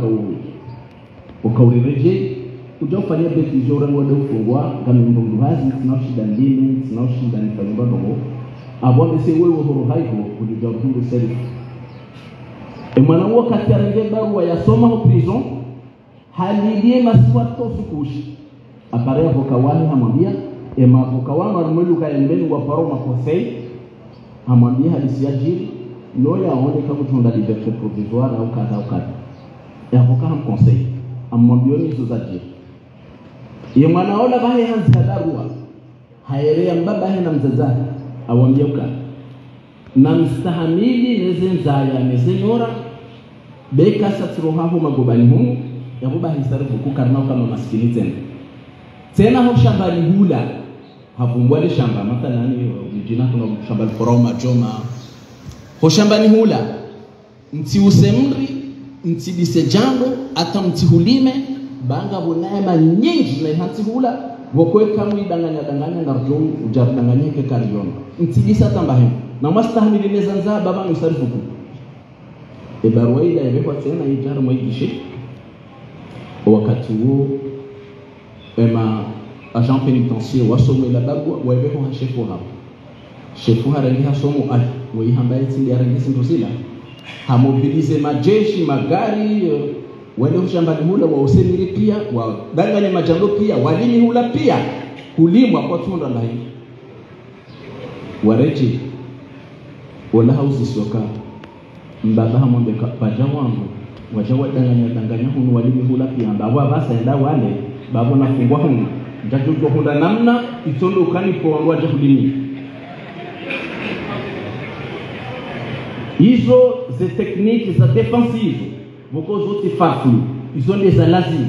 wakaureje ujofanya decision rango ndio kufungwa kama ndio hazi tunashida ndini tunashida ni fanywa ndogo abone se wewe horo haiko kujua kundu seri mwana wakati arenge barua yasoma ho prison halidie maswato sukushi apare avoka wale hamwambia avoka wangu alimweluka mbele wa paroma conseil hamwambia halisi ajiri loya aone kama tunda liberté provisoire au kadha avoka ham conseil amwambia hizo zaji ye mwana ola bahe hanza darua hayerea mbaba hena mzazaji awambia uka na mstahamili nezenzaya nezenyora beka satrohaho magobani humu yabuba hisarifu kukarnao kama maskini tena ho shambani hula havumbwale shamba mathalani jina kuna shamba foroma joma ho shambani hula mti usemri mti bisejando ata mti hulime banga bunema nyingi na hanti hula wokwe kamu idanganya ngarjom ujardanganya ke karion mti bisa tambahe na mastahimili nezanza baba msarifu ku barua ile ilikuwa tena ijar mwigishi wakati huo agent pénitentiaire wasome la bagwa wabeko ha chefu harangi hasomo ali hambaye tindi harangi sindozila ha mobilize majeshi magari wale shambani hula wa usemiri pia wa danganya majando pia walimi hula pia kulimwa kwa tunda la hii wareje wala hauzi soka mbaba hamwambia paja wangu wajawa danganya hunu walimi hula pia ndawa basa enda wale babo na fungwa hunu njatuko hunda namna itondo ukanipo wangu kulini hizo ze technique za defensive voko zote farflu hizo ndizo za lazima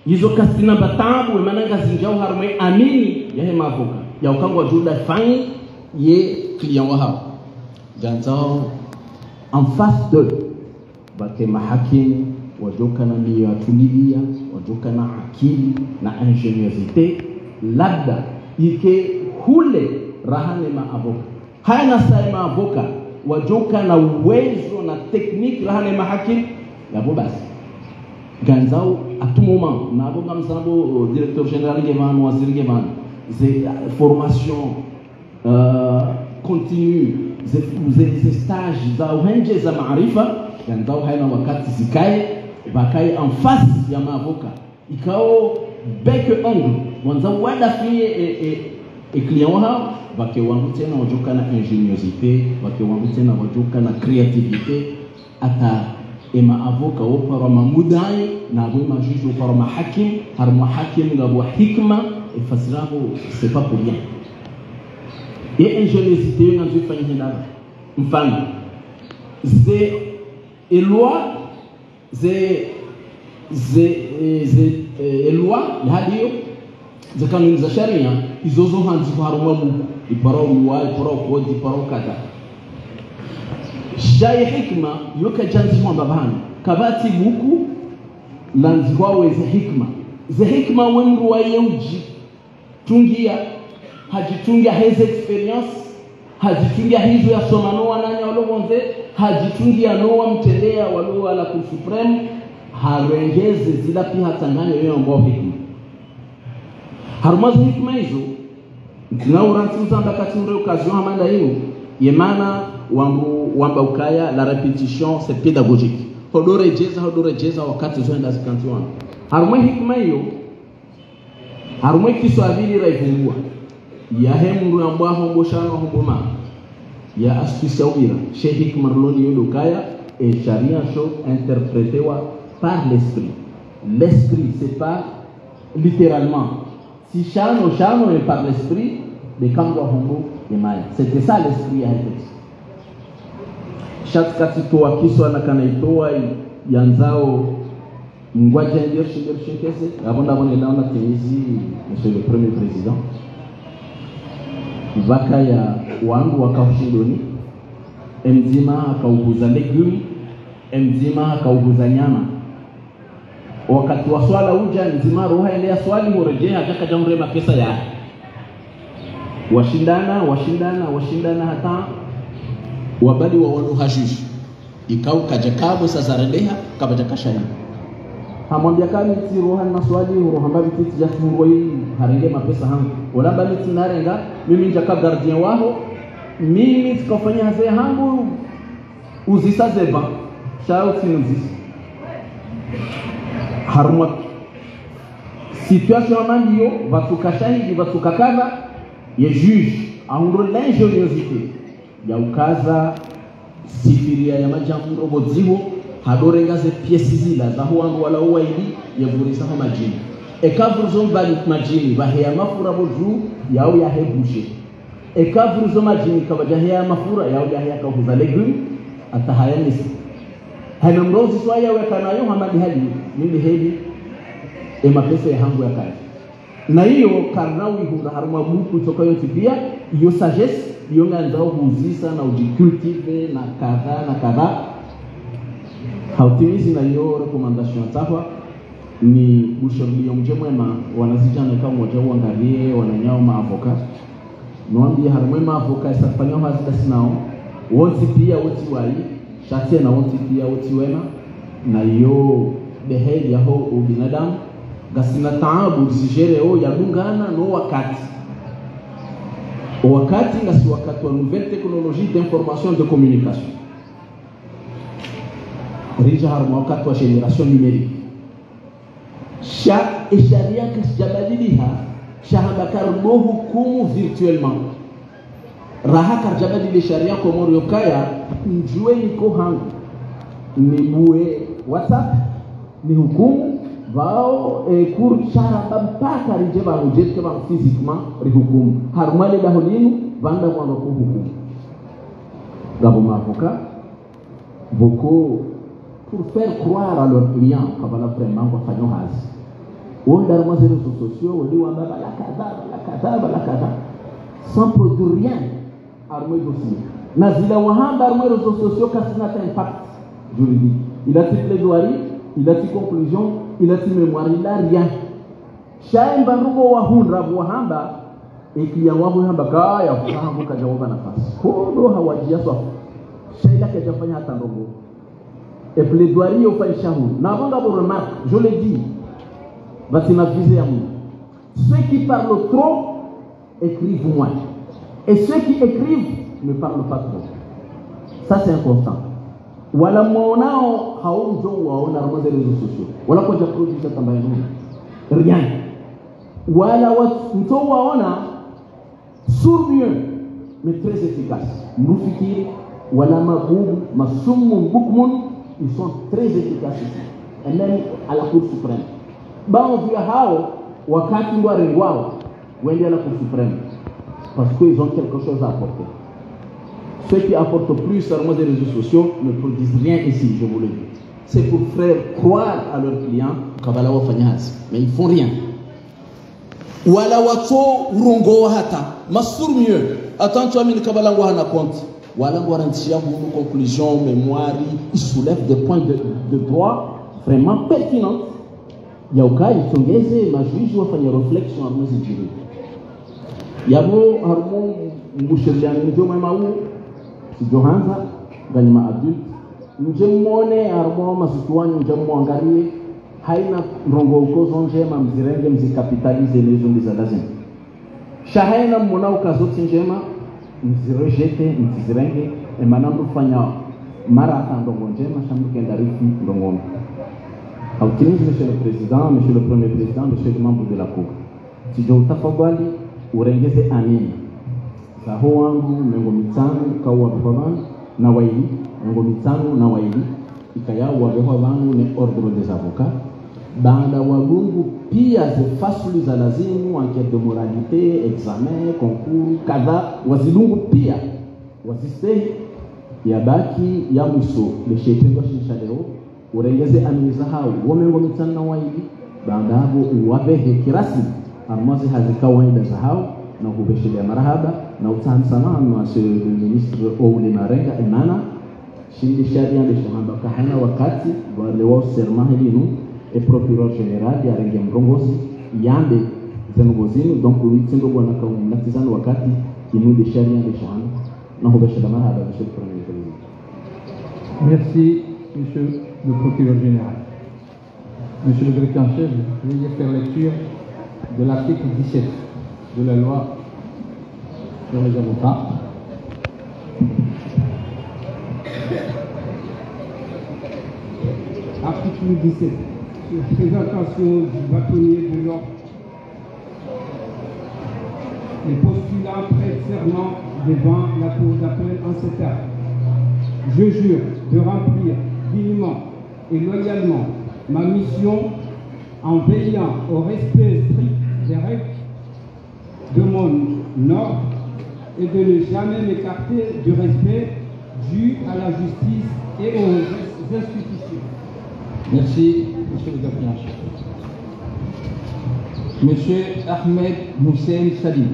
hizo kasina batambu mananga zinjao harumwe amini yahe mavuka ya ukangwa juda fine ye client wa hao ganzao en face de bake mahakim wajoka na nia tulilia wajoka na akili na ingeniosité labda ike hule rahane maavoka hana sai maavoka wajoka na uwezo na technique rahane mahakim yabo basi ganzao à tout moment nabo ngamsambo directeur général Gevan waziri Gevan formation continue ze stage za uhenje za maarifa ganzao haina wakati zikae bakai en face ya maavoka ikao bec ongle wanza wada fie et client wao bake wangu tena wajoka na ingéniosité bake wangu tena wajoka na créativité ata ema avoka opara mamudai na boma juge opara mahakim har mahakim ngabo hikma ifasiraho c'est pas pour rien et ingéniosité nganzo fanya ndaba mfano ze eloi eloi hadiyo za kanuni za sharia izozo hanzi haruma buku iparao loi iparao kodi iparao kada jai hikma yoka janzi mwamba bana kabati buku lanzi wawe ze hikma wemru wa yeuji tungia hajitungia heze experience hajitungia hizo ya somano wananya walonze hajitungia noa mtendea walio ala kusupreme harengeze zila pia hatanganya yeye ambao hikma harumazo hikma hizo na urantuza ndakati ure occasion amanda hiyo yemana wamba ukaya la répétition c'est pédagogique hodore jeza wakati zoenda zikantiwana harumwe hikma hiyo harumwe Kiswahili raifungua ya hemru ambao homboshana homboma ya astucia ubira Sheikh Hikma Ruloni yodokaya et charia show interprété par l'esprit c'est pas littéralement si chano est par l'esprit de kangwa hombo de maya c'était ça l'esprit ya hikma shatkati toa kiswa na kanaitoa yanzao ngwaje ndio shikese abonda naona tezi monsieur le premier président vaka ya wangu wakashindoni mzima akauguza legume mzima akauguza nyama wakati wa swala uja mzima roha ile ya swali murejea hata jamre mapesa ya washindana hata wabadi wa wanu hashish ikau kajakabu sazaredeha kabajakashaya hamwambia kama ti roha na swali roha mbabi ti jafungwa hii harenge mapesa hangu wala bali tinarenga mimi njaka gardien wao mimi tukafanya haze hangu uzisazeba chao tinuzisi haruma situation mandio batukashahidi batukakaza ye juge aundro l'ingéniosité ya ukaza sifiria ya majambo robodziho hadorenga ze piesi zila za huangu wala uwaidi ya burisa ho majini ekavruzo mbali majini bahia mafura boju yao ya hebushe ekavruzo majini kabajahia mafura yao ya kauza legume atahayanisi hana mrozi swaya wekanayo hamadi hadi mimi hedi mapesa ya hangu ya kazi na hiyo karnawi huna haruma buku toka yote pia hiyo sagesse hiyo nganzao huzisa na ujicultive na kadha hautimizi na hiyo recommendation tafa ni ushauri mjemwema wanazijana kama moja uangalie wananyao maavoka noambia harumwe maavoka isafanya hazida sinao wote pia wote wai shatia na wote pia wote wema na hiyo behavior ya ho binadamu gasina taabu zijere o yadungana no wakati ngasi wakati wa nouvelle technologie d'information de communication rija harma wakati wa génération numérique sharia kasjabadiliha shahadakar mo hukumu virtuellement raha karjabadili sharia ko moro kaya njue niko hangu ni bue WhatsApp ni hukumu vao kur shara mpaka rije ba ujeske ba physiquement ri hukumu harumale da holinu banda kwa ku hukumu d'abord avocat beaucoup pour faire croire à leurs clients qu'on va vraiment quoi faire hasi on dans les réseaux sociaux on dit on va la kaza sans produire rien armé dossier na zila wahamba armé réseaux sociaux kasina impact juridique il a dit plaidoirie il a dit conclusion il a dit mémoire il a rien shaimba rubo wahundra wahamba client wangu hamba kaya kufahamu kajaomba nafasi kodo hawajia swa shaida kajafanya hata ndogo et plaidoirie au faishahu na vanga bo remarque je le dis va se viser à moi ceux qui parlent trop écrivent moins et ceux qui écrivent ne parlent pas trop ça c'est important wala mwanao haujo waona ramaz les réseaux sociaux wala kwa produit ça tambaya rien wala watu waona sur mieux mais très efficace mufikiri wala mabubu masumu bukmun ils sont très efficaces ici et même à la Cour suprême bao vya hao wakati ngwarengwao wende à la Cour suprême parce qu'ils ont quelque chose à apporter. Ceux qui apportent plus sur les réseaux sociaux ne produisent rien ici, je vous le dis. C'est pour faire croire à leurs clients kabala wafanyasi, mais ils font rien. Wala wato urongo hata masur mieux. Attends-toi mine kabala wana compte. Wala garantia une conclusion, mémoire, il soulève des points de droit vraiment pertinents. Yauka itongeze majuju wafanya réflexion à mwezi jiri. Yabo harmo mbushiriani ndio mama huu Johanza ganyima adulte njemone harmo masituani njemwangalie haina rongo ukozo njema mzirenge mzikapitalize lezo ndizalazim shahaina mona ukazoti njema mzirejete mzirenge emanambu fanya mara ndongo njema shambuke ndarifi ndongo. Monsieur le Président, Monsieur le Premier Président, Monsieur le membre de la Cour. Si je utafadhali urengeze amini. Saho wangu mengo mitano kawa bafavani na waili, mengo mitano na waili. Ikaya wabefavani ne ordre des avocats. Banda wagungu pia zefasuli za lazimu, enquête de moralité, examen, concours, kadha, wazilungu pia. Waziste yabaki ya mwiso, le shetengo shinshadeo. Urengeze aminiza hao womengo mitana waidi baadapo uwabehe kirasmi amazi hazika waida za hao na kubeshilia marahaba na utamu sana na ministre Ouli Marenga enana shindi sharia de shamba kahana wakati wale wao serment hinu et procureur général ya renge mrongozi yande zenugozini donc uitendo bwana kwa mnatizana wakati inu de sharia de shamba na kubeshilia marahaba monsieur le premier président. Merci monsieur le procureur général. Monsieur le directeur en chef, je vais faire lecture de l'article 17 de la loi sur les avocats. Article 17. Sur présentation du bâtonnier de l'ordre, les postulants prêtent serment devant la cour d'appel en ces termes. Je jure de remplir dignement et loyalement ma mission en veillant au respect strict des règles de mon ordre et de ne jamais m'écarter du respect dû à la justice et aux institutions. Merci, monsieur le directeur en chef. Monsieur Ahmed Hussein Salim,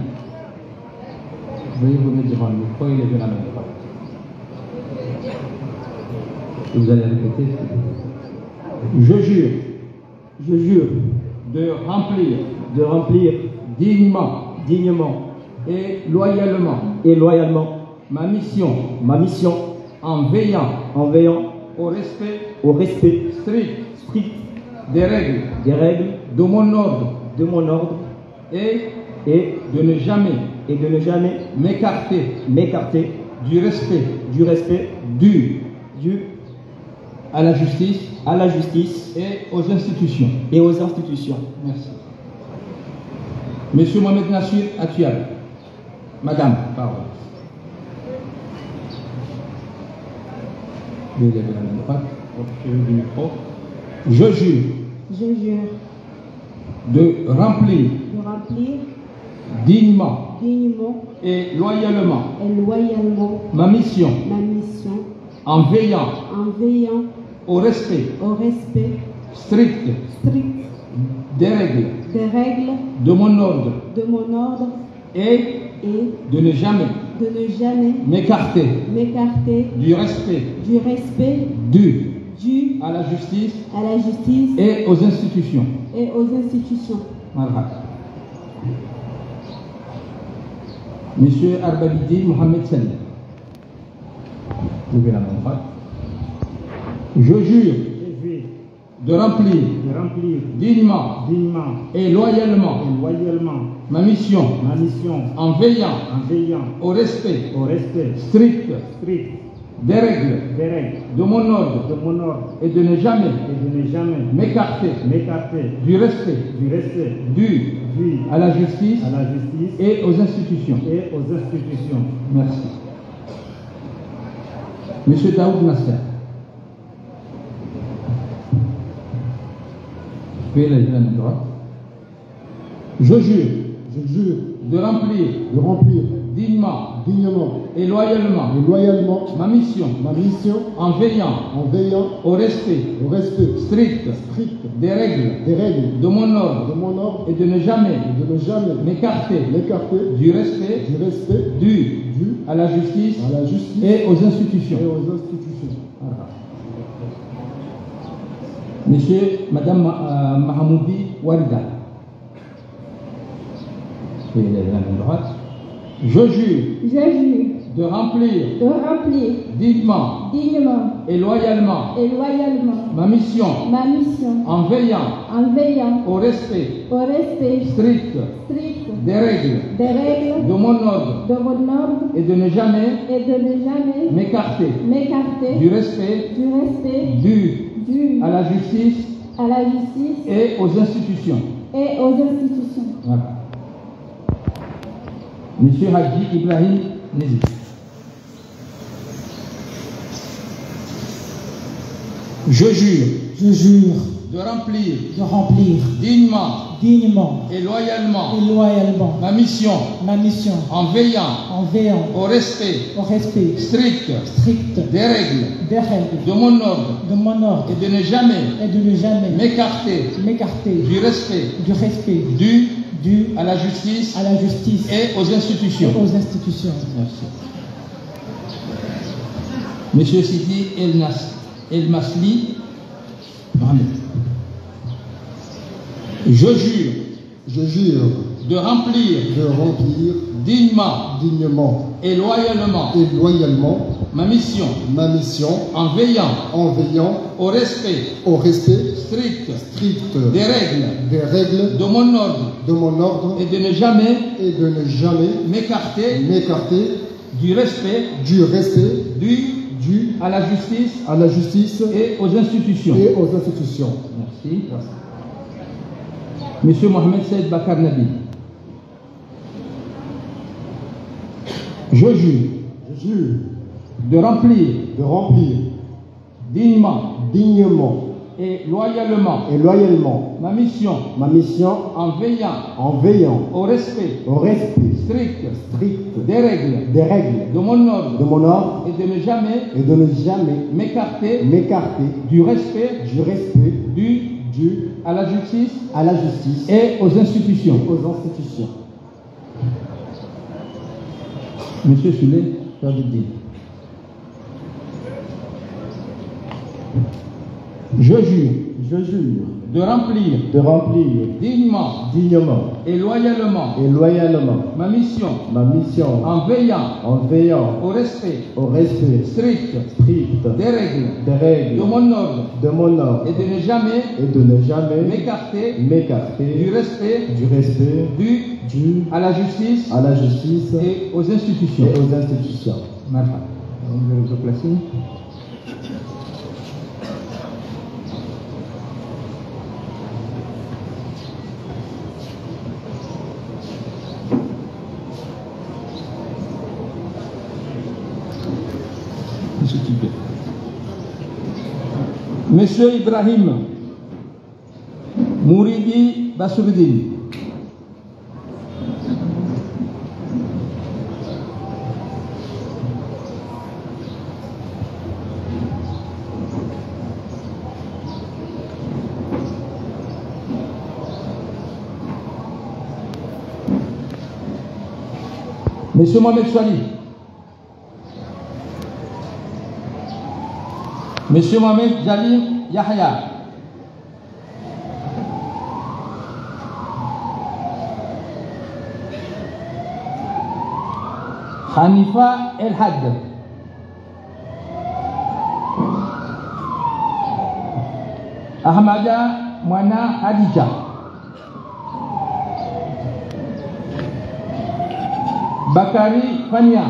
veuillez vous mettre devant le micro et lever la main. Vous allez répéter. Je jure de remplir dignement et loyalement ma mission en veillant au respect strict des règles de mon ordre et de ne jamais m'écarter du respect dû à la justice et aux institutions. Merci. Monsieur Mohamed Nassir Atiab. Madame, pardon. Veuillez lever la main droite. du micro. Je jure Je jure de remplir de remplir dignement dignement et loyalement et loyalement ma mission ma mission en veillant en veillant au respect au respect strict strict des règles des règles de mon ordre de mon ordre et et de ne jamais de ne jamais m'écarter m'écarter du respect du respect dû dû à la justice à la justice et aux institutions. et aux institutions. Marhaba. Monsieur Arbabidi Mohamed Salim. Levez la main droite. Je jure de remplir dignement et loyalement ma mission en veillant au respect strict des règles de mon ordre et de ne jamais m'écarter du respect dû à la justice et aux institutions. Merci. Monsieur Daoud Nasser. Faites la main droite. Je jure de remplir dignement et loyalement ma mission en veillant au respect strict des règles de mon ordre et de ne jamais m'écarter du respect dû à la justice et aux institutions. Voilà. Madame Mahamoudi Warida. Faites la main droite. Je jure de remplir dignement et loyalement ma mission en veillant au respect strict des règles de mon ordre et de ne jamais m'écarter du respect dû à la justice et aux institutions. Voilà. Monsieur Hadji Ibrahim Nézi. Je jure de remplir dignement et loyalement ma mission en veillant au respect strict des règles de mon ordre et de ne jamais m'écarter du respect dû à la justice et aux institutions. Merci. Monsieur Sidi El Masli Mohamed. Je jure de remplir dignement et loyalement ma mission en veillant au respect strict des règles de mon ordre et de ne jamais m'écarter du respect dû à la justice et aux institutions. Merci. Monsieur Mohamed Saïd Bakar Nabi. Je jure de remplir dignement et loyalement ma mission en veillant au respect strict des règles de mon ordre et de ne jamais m'écarter du respect dû à la justice et aux institutions. Monsieur Souley, Ferdinand. Je jure de remplir dignement et loyalement ma mission en veillant au respect strict des règles de mon ordre et de ne jamais m'écarter du respect dû à la justice et aux institutions. Merci. Vous vous placez. Monsieur Ibrahim Mouridi Bassoudine. Monsieur Mohamed Swali. Monsieur Mohamed Jalim Yahya. Hanifa El Had. Ahmada Mwana Hadija. Bakari Fania.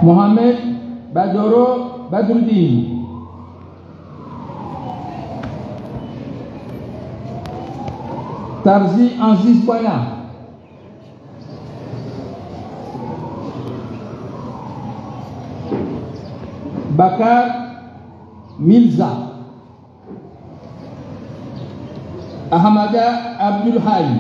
Mohamed Badoro Badruddin. Tarzi Anziz Bwana. Bakar Milza. Ahmada Abdul Hayy.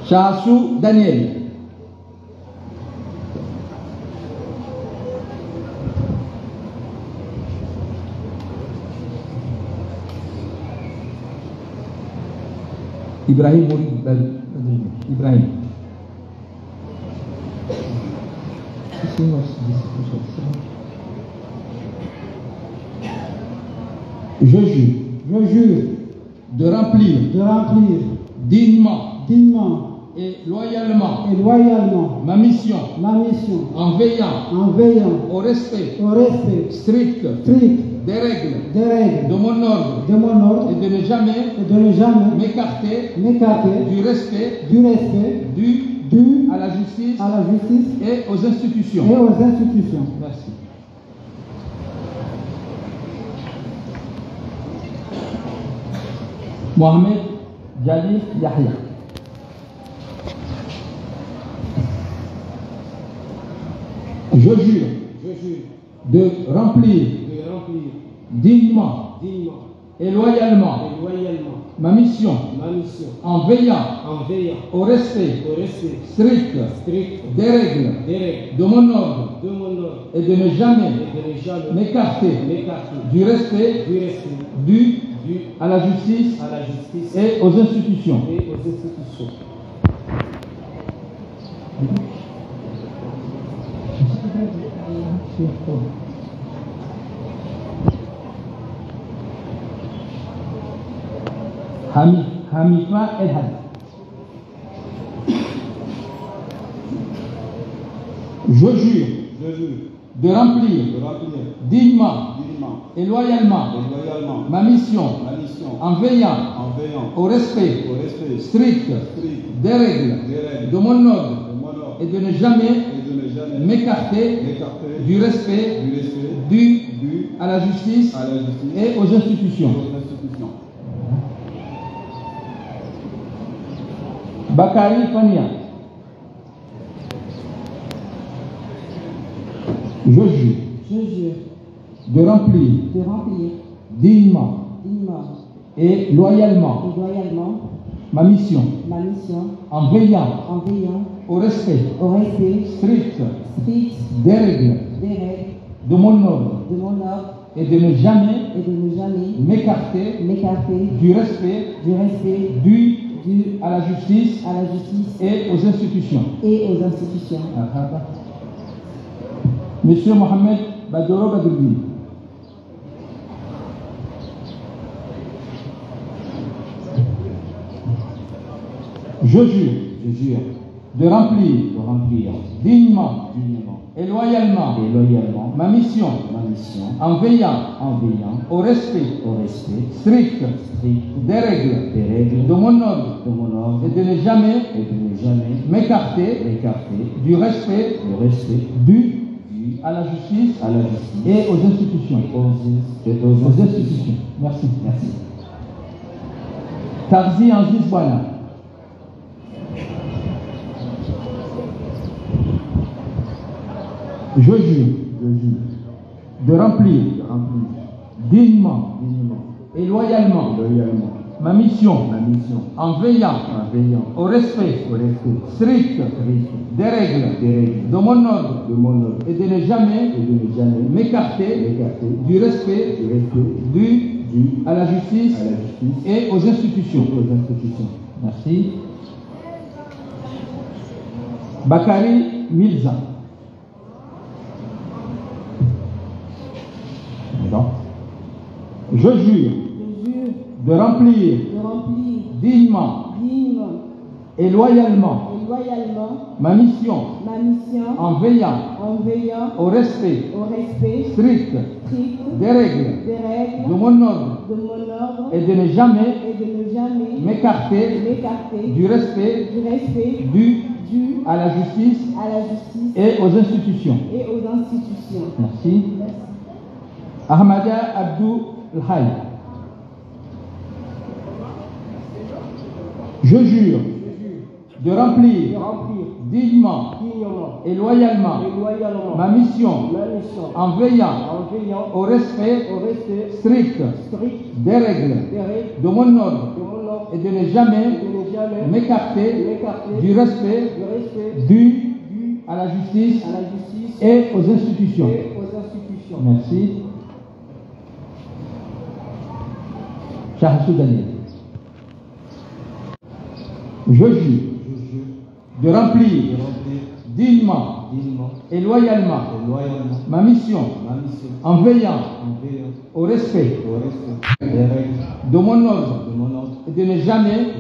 Chassou Daniel. Ibrahim Mouridi Ibrahim. Je jure de remplir dignement et loyalement ma mission en veillant au respect strict des règles de mon ordre et de ne jamais m'écarter du respect dû à la justice et aux institutions. Merci. Mohamed Jalil Yahya. Je jure de remplir dignement et loyalement ma mission en veillant au respect strict des règles de mon ordre et de ne jamais m'écarter du respect dû à la justice et aux institutions. Hamifa El Had. Je jure de remplir dignement et loyalement ma mission en veillant au respect strict des règles de mon ordre et de ne jamais m'écarter du respect dû à la justice et aux institutions. Bakari Fania. Je jure de remplir dignement et loyalement ma mission en veillant au respect strict des règles de mon ordre et de ne jamais m'écarter du respect dû à la justice et aux institutions. Monsieur Mohamed Badoro Badruddin. Je jure de remplir dignement et loyalement ma mission en veillant au respect strict des règles de mon ordre et de ne jamais m'écarter du respect dû à la justice et aux institutions. Merci. Tarzi Aziz Bwana. Je jure de remplir dignement et loyalement ma mission en veillant au respect strict des règles de mon ordre et de ne jamais m'écarter du respect dû à la justice et aux institutions. Merci. Bakari Milza. Je jure de remplir dignement et loyalement ma mission en veillant au respect strict des règles de mon ordre et de ne jamais m'écarter du respect dû à la justice et aux institutions. Merci. Ahmada Abdou Lhaï. Je jure de remplir dignement et loyalement ma mission en veillant au respect strict des règles de mon ordre et de ne jamais m'écarter du respect dû à la justice et aux institutions. Merci. Charles Daniel. Je jure de remplir dignement et loyalement ma mission en veillant au respect de mon ordre et de ne jamais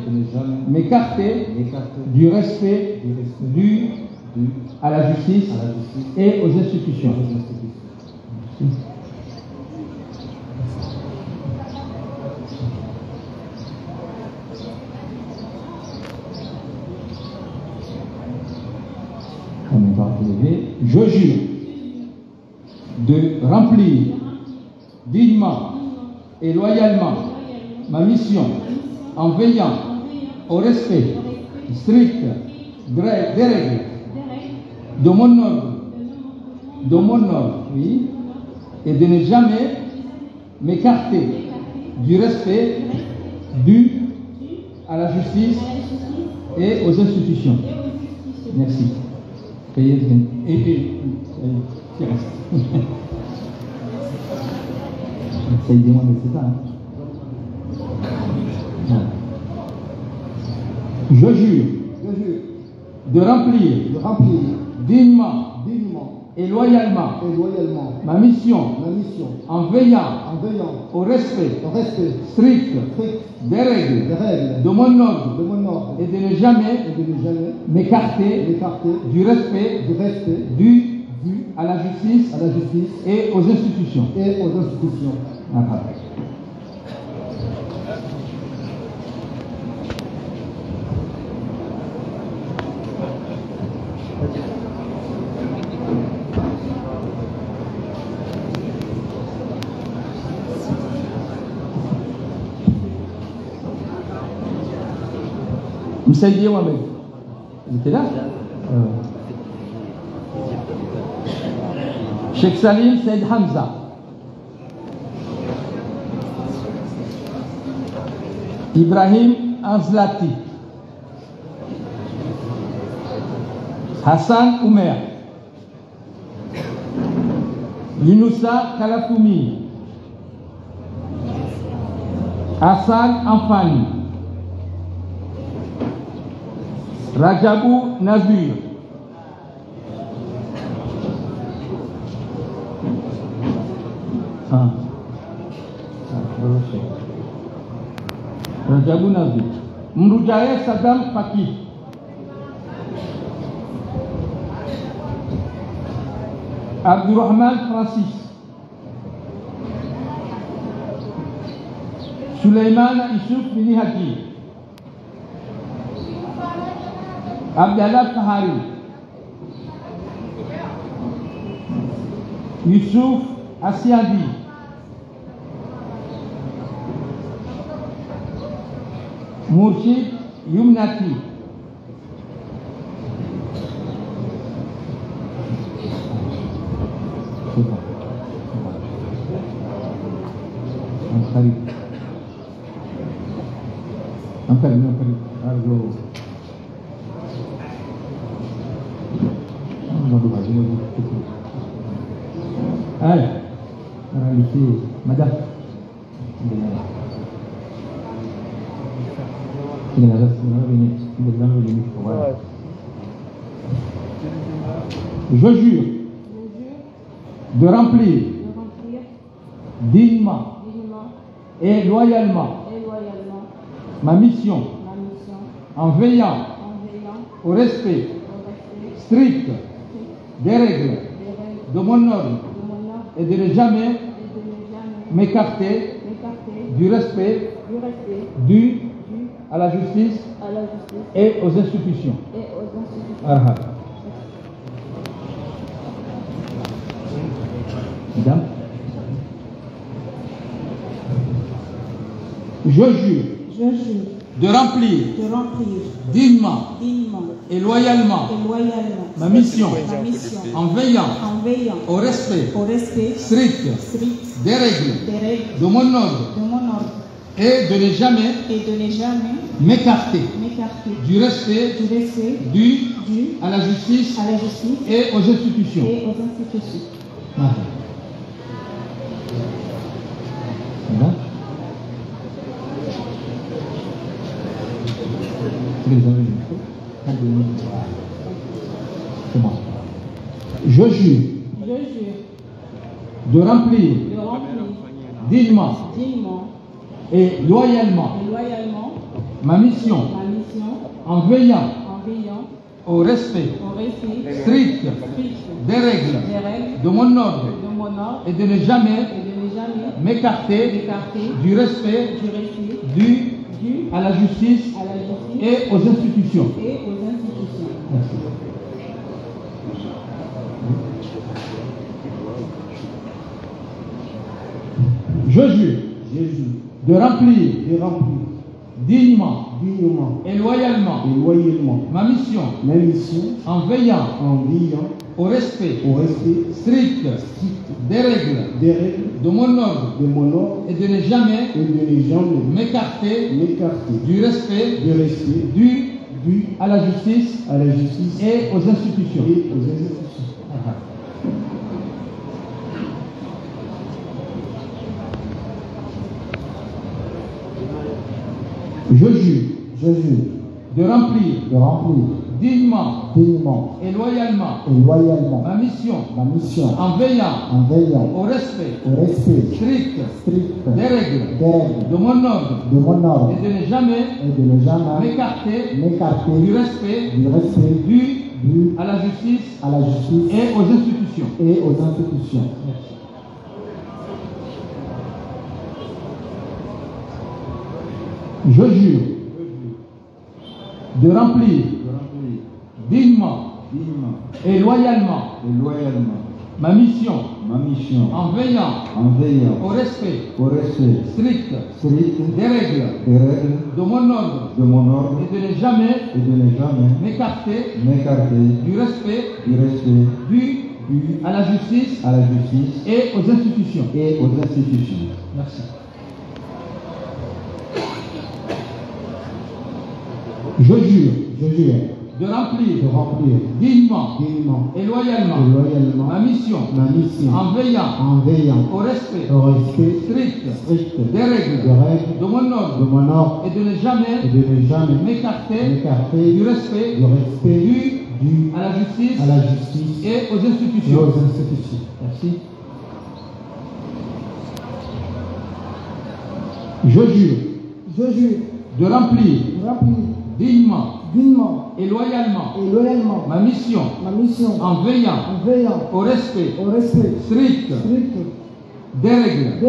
m'écarter du respect dû à la justice et aux institutions. Je jure de remplir dignement et loyalement ma mission en veillant au respect strict des règles de mon ordre, oui, et de ne jamais m'écarter du respect dû à la justice et aux institutions. Merci. Je jure de remplir dignement et loyalement ma mission en veillant au respect strict des règles de mon ordre et de ne jamais m'écarter du respect dû à la justice et aux institutions. Msaidie Mohamed. Il était là. Sheikh Salim Said Hamza. Ibrahim Anzlati. Hassan Oumer. Yunusa Kalatoumi. Hassan Amfani. Rajabou Nazir. Rajabou Nazir. Mroujaye Saddam Fakih. Abdurrahman Francis. Suleiman Issouf Bini Haji. Abdallah Tahari. Youssouf Asiadi. Mourchid Yumnati. Allez, madame. Je jure de remplir dignement et loyalement ma mission en veillant au respect strict des règles de mon ordre et de ne jamais m'écarter du respect dû à la justice et aux institutions. Madame. Je jure de remplir dignement et loyalement ma mission en veillant au respect strict des règles de mon ordre et de ne jamais m'écarter du respect dû à la justice et aux institutions. Je jure de remplir dignement et loyalement ma mission en veillant au respect strict des règles de mon ordre et de ne jamais m'écarter du respect dû à la justice et aux institutions. Merci. Je jure de remplir dignement et loyalement ma mission en veillant au respect strict des règles de mon ordre et de ne jamais m'écarter du respect dû à la justice et aux institutions. Je jure de remplir dignement et loyalement ma mission en veillant au respect strict des règles de mon ordre et de ne jamais m'écarter du respect dû à la justice et aux institutions. Merci. Je jure de remplir dignement et loyalement ma mission en veillant au respect strict des règles de mon ordre et de ne jamais m'écarter du respect dû à la justice et aux institutions. Merci. Je jure de remplir dignement et loyalement ma mission en veillant au respect strict des règles de mon ordre et de ne jamais m'écarter du respect dû à la justice et aux institutions. Merci. Je jure de remplir dignement et loyalement ma mission en veillant au respect strict des règles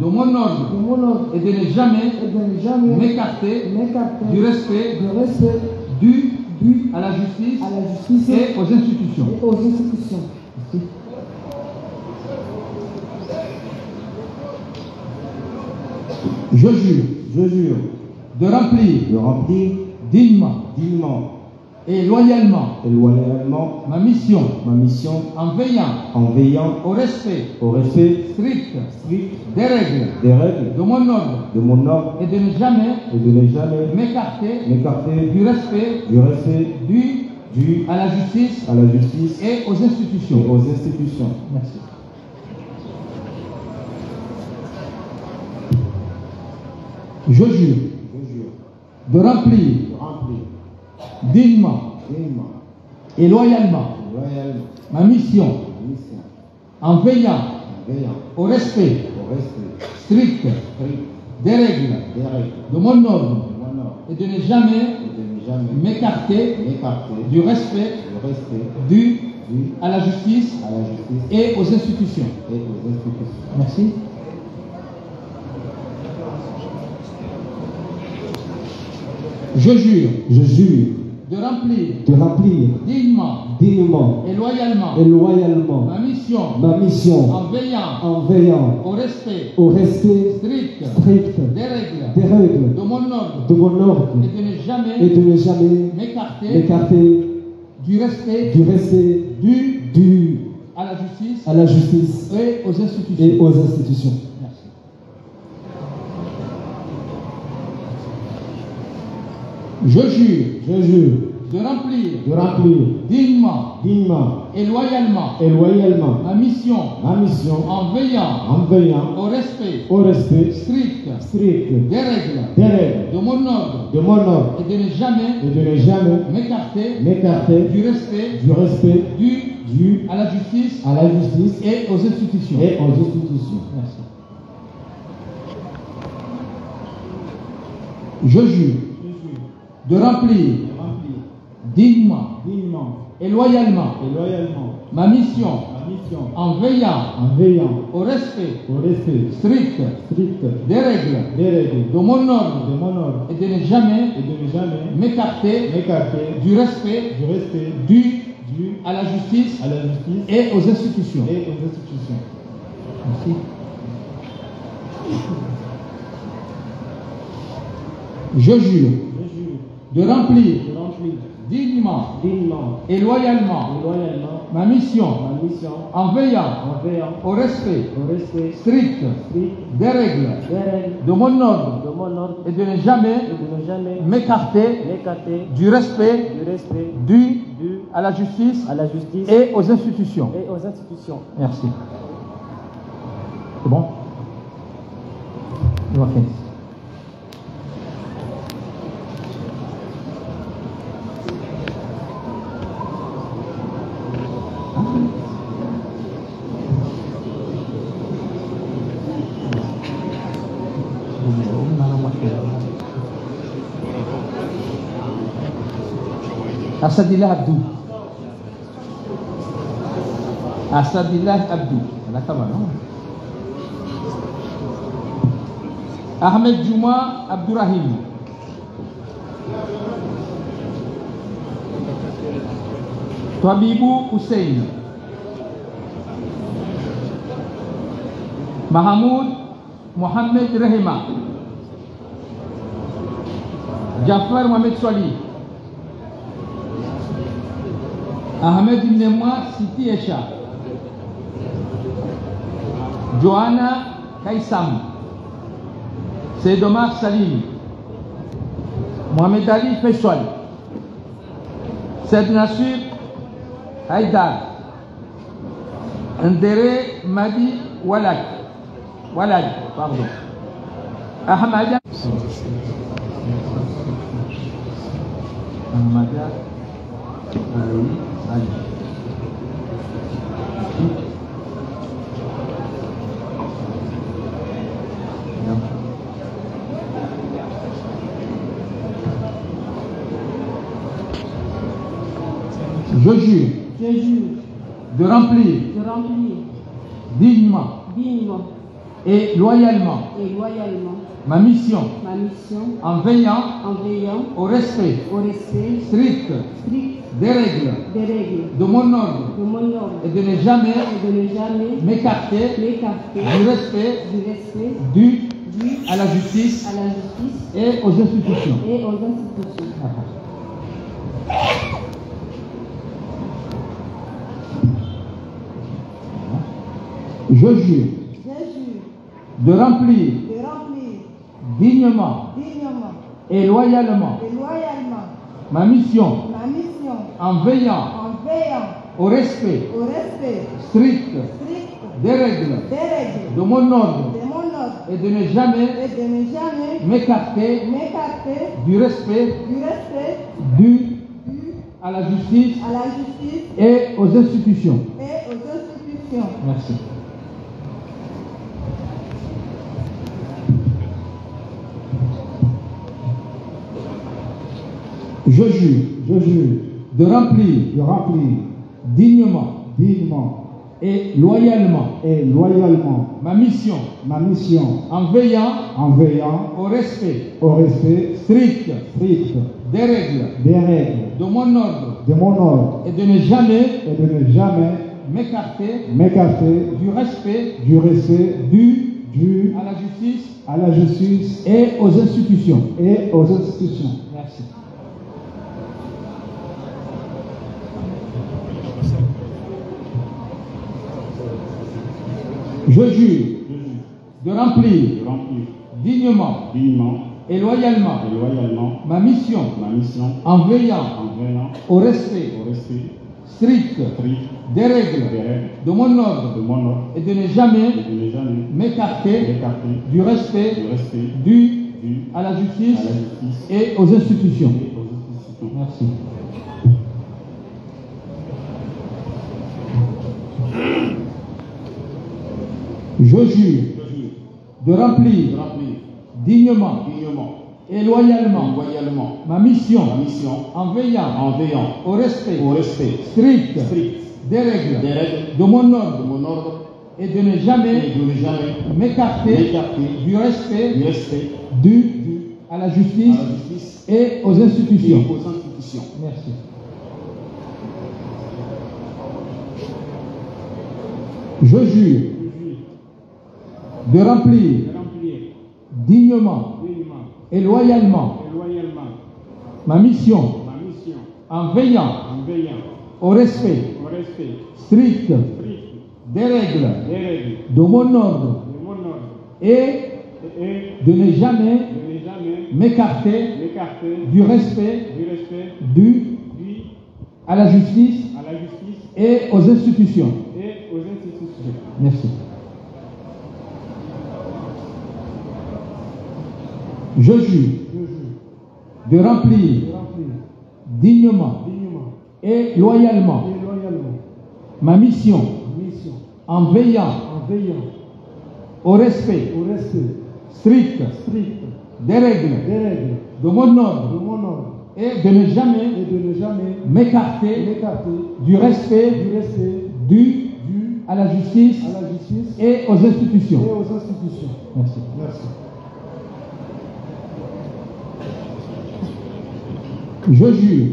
de mon ordre et de ne jamais m'écarter du respect dû à la justice et aux institutions. Merci. Je jure de remplir dignement et loyalement ma mission en veillant au respect strict des règles de mon ordre et de ne jamais m'écarter du respect dû à la justice et aux institutions. Merci. Je jure de remplir dignement et loyalement ma mission en veillant au respect strict des règles de mon ordre et de ne jamais m'écarter du respect dû à la justice et aux institutions. Merci. Je jure de remplir dignement et loyalement ma mission en veillant au respect strict des règles de mon ordre et de ne jamais m'écarter du respect dû à la justice et aux institutions. Merci. Je jure de remplir dignement et loyalement ma mission en veillant au respect strict des règles de mon ordre et de ne jamais m'écarter du respect dû à la justice et aux institutions. Merci. Je jure de remplir dignement et loyalement ma mission en veillant au respect strict des règles de mon ordre et de ne jamais m'écarter du respect dû à la justice et aux institutions. Merci. Je jure de remplir dignement et loyalement ma mission en veillant au respect strict des règles de mon ordre et de ne jamais m'écarter du respect dû à la justice et aux institutions. Merci. C'est bon? On va finir. Asadillah Abdou. Ahmed Juma Abdurrahim. Twabibou Hussein. Mahamoud Mohamed Rehema. Jafar Mohamed Swali. Ahmed Nemwa Siti Esha. Johanna Kaisam. Seydomar Salim. Mohamed Ali Feshwal. Said Nasir Haidar. Ndere Madi Walad. Pardon. Ahmada Ali. Je jure de remplir dignement et loyalement ma mission en veillant au respect strict des règles de mon ordre et de ne jamais m'écarter du respect dû à la justice et aux institutions. Je jure de remplir dignement et loyalement ma mission en veillant au respect strict des règles de mon ordre et de ne jamais m'écarter du respect dû à la justice et aux institutions. Merci. Je jure de remplir dignement et loyalement ma mission en veillant au respect strict des règles de mon ordre et de ne jamais m'écarter du respect dû à la justice et aux institutions. Merci. Je jure de remplir dignement et loyalement ma mission en veillant au respect strict des règles de mon ordre et de ne jamais m'écarter du respect dû à la justice et aux institutions. Merci. Je jure de remplir dignement et loyalement ma mission en veillant au respect strict des règles de mon ordre et de ne jamais m'écarter du respect dû à la justice et aux institutions. Merci. Je jure de remplir dignement et loyalement ma mission en veillant au respect strict des règles de mon ordre et de ne jamais m'écarter du respect dû à la justice et aux institutions. Merci. Je jure de remplir dignement et loyalement ma mission en veillant au respect strict des règles de mon ordre et de ne jamais m'écarter du respect dû à la justice et aux institutions. Merci. Je jure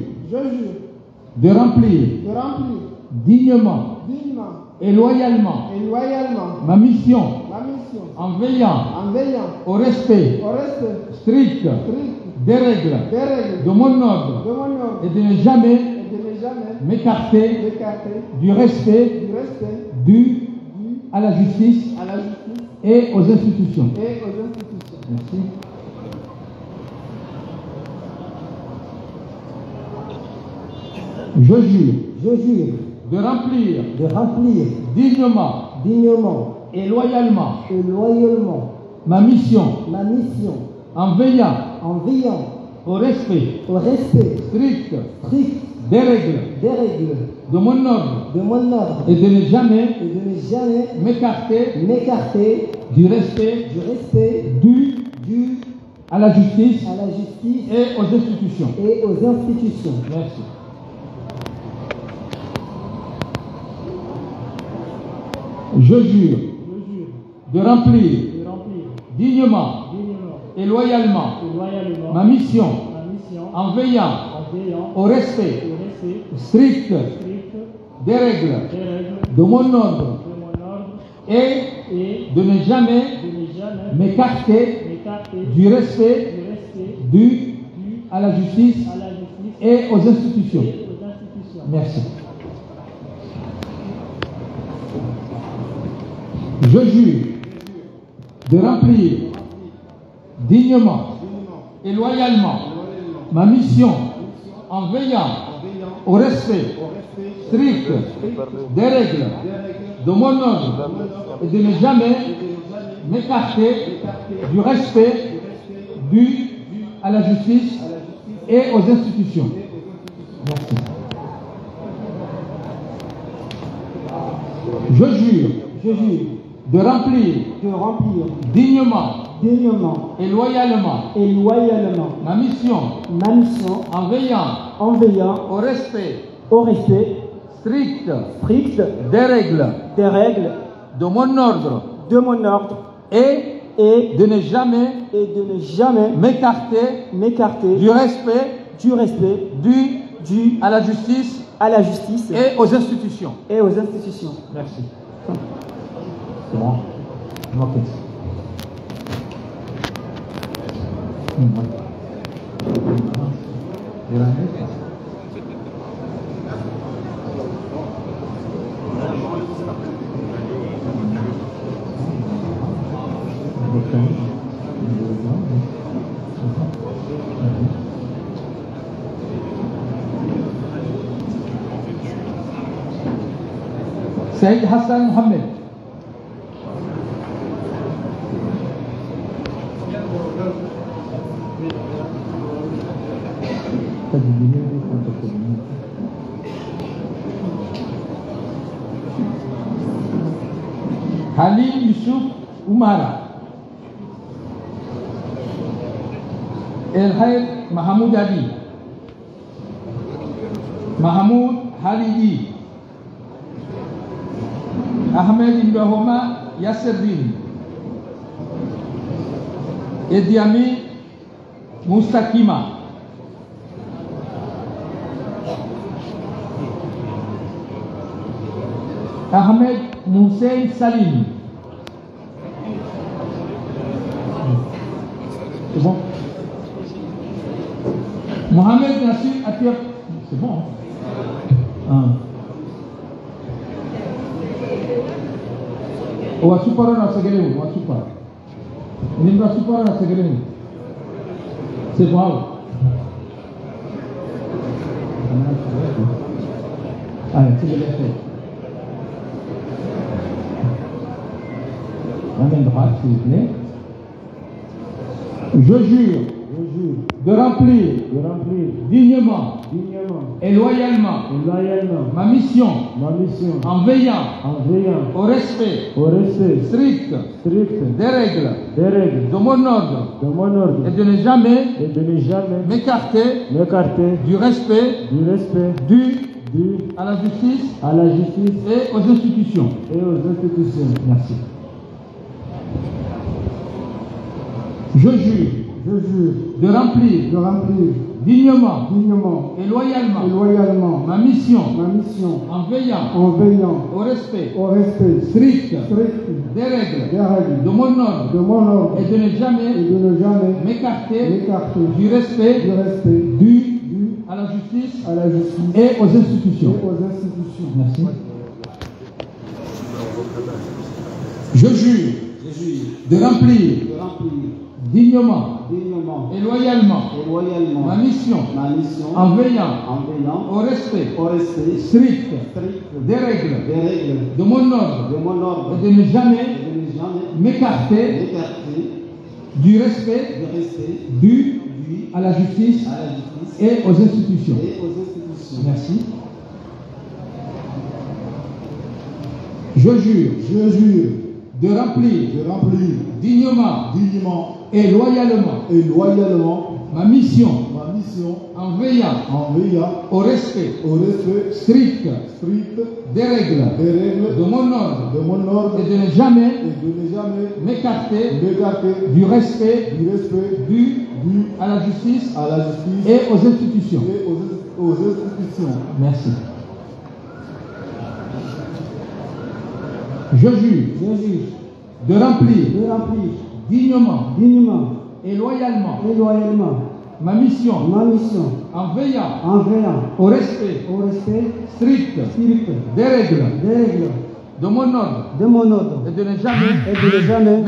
de remplir dignement et loyalement ma mission en veillant au respect strict des règles de mon ordre et de ne jamais m'écarter du respect dû à la justice et aux institutions. Merci. Je jure de remplir dignement et loyalement ma mission en veillant au respect strict des règles de mon ordre et de ne jamais m'écarter du respect dû à la justice et aux institutions. Merci. Je jure de remplir dignement et loyalement ma mission en veillant au respect strict des règles de mon ordre et de ne jamais m'écarter du respect dû à la justice et aux institutions. Merci. Je jure de remplir dignement et loyalement ma mission en veillant au respect strict des règles de mon ordre et de ne jamais m'écarter du respect dû à la justice et aux institutions. Merci. Je jure de remplir dignement et loyalement ma mission en veillant au respect strict des règles de mon ordre et de ne jamais m'écarter du respect dû à la justice et aux institutions. Merci. C'est bon. Ok. Saïd Hassan Mohamed. Khalil Yusuf Umara. El Khair Mahamoud Ali. Mahamoud Halidi. Ahmed Ibrahima Yasserbin. Ediami Mustakima. Ahmed Moussein Salim. C'est bon. Mohamed Nassir Atir. C'est bon. Wasupara na segele wasupara. Nimba supara na segele. C'est bon. Allez, c'est bien fait. La main droite, s'il vous plaît. Je jure de remplir dignement et loyalement ma mission en veillant au respect strict des règles de mon ordre et de ne jamais m'écarter du respect dû à la justice et aux institutions. Merci. Je jure de remplir dignement et loyalement ma mission en veillant au respect strict des règles de mon ordre et de ne jamais m'écarter du respect dû à la justice et aux institutions. Merci. Je jure de remplir dignement et loyalement ma mission en veillant au respect strict des règles de mon ordre et de ne jamais m'écarter du respect dû à la justice et aux institutions. Merci. Je jure de remplir dignement et loyalement ma mission en veillant au respect strict des règles de mon ordre et de ne jamais m'écarter du respect dû à la justice et aux institutions. Merci. Je jure de remplir dignement et loyalement ma mission en veillant au respect strict des règles de mon ordre et de ne jamais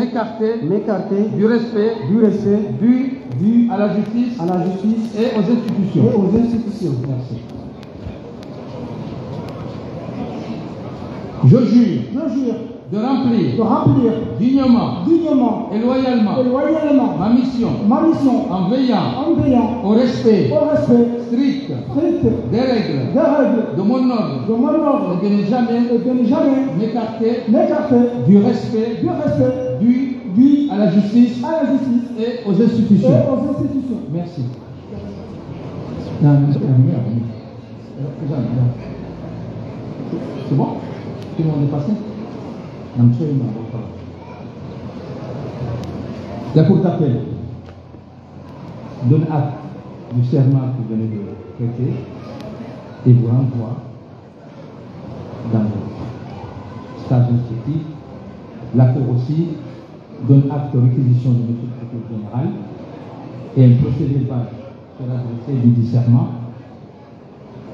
m'écarter du respect dû à la justice et aux institutions. Merci. Je jure de remplir dignement et loyalement ma mission en veillant au respect strict des règles de mon ordre et de ne jamais m'écarter du respect dû à la justice et aux institutions. Merci. C'est bon? Tout le monde est passé? La Cour d'appel donne acte du serment que vous venez de prêter et vous renvoie dans le stage instructif. La Cour aussi donne acte de réquisition de M. le procureur général et un procès verbal sera dressé du discernement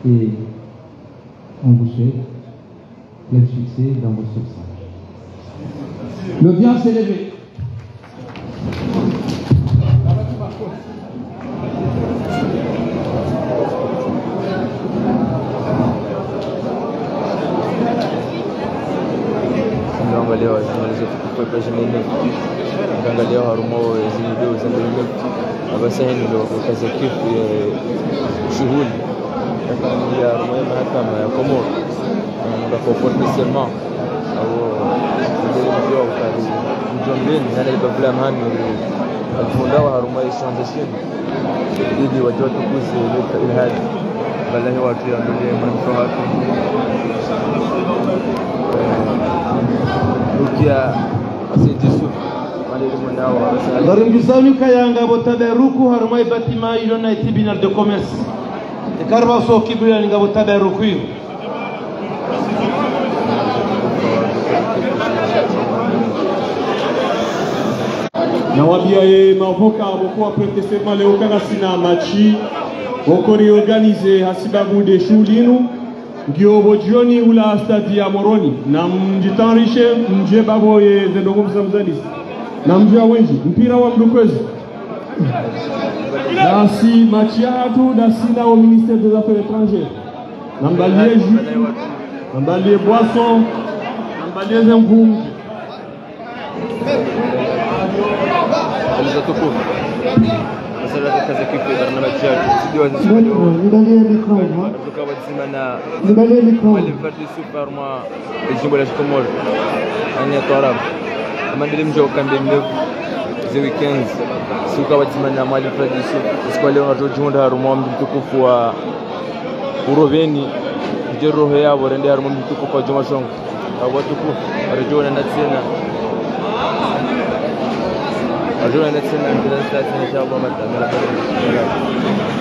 et on vous souhaite plein succès dans votre stage. L'audience est levée. Angalia journalist kwa president angalia harumo zidio zambele abasaini ndio kazi kifu shughuli ya mahakama ya Komoro na kwa spécialement au ndio kazi mjongeni na ile problem hani alifundwa harumo ya transition ili watu kuzi ile hali wallahi watu ndio manufaa ukia asitisu Darimgisanu kayanga botaberuku harmai batima ilona tribunal de commerce e karba so kibula ninga botaberuku na wabia ye mavoka bokuwa protestement leo kana sina machi bokori organize hasibabu de shulinu Giobo jioni ula stadi ya Moroni na mjitarishe mje babo ye zendongo msamzadis na mjia wenji mpira wa mdukwezi na si machiatu da sina au ministère des affaires étrangères na mbalie jus na mbalie boisson na mbalie zengum kaza kifu barnamij yetu studio nibalie micro alifati super ma jimbo la Komoro ani torab amandile mjo kambe mlevu ze weekends suka watimana mali tradisi sikwale watojonda harumo mtukufu wa uroveni jeroho yabo rende harumo mtukufu wa Juma Shongo watukufu rejona na tena أرجونا أن نتسنى من خلال 30 إن شاء الله متى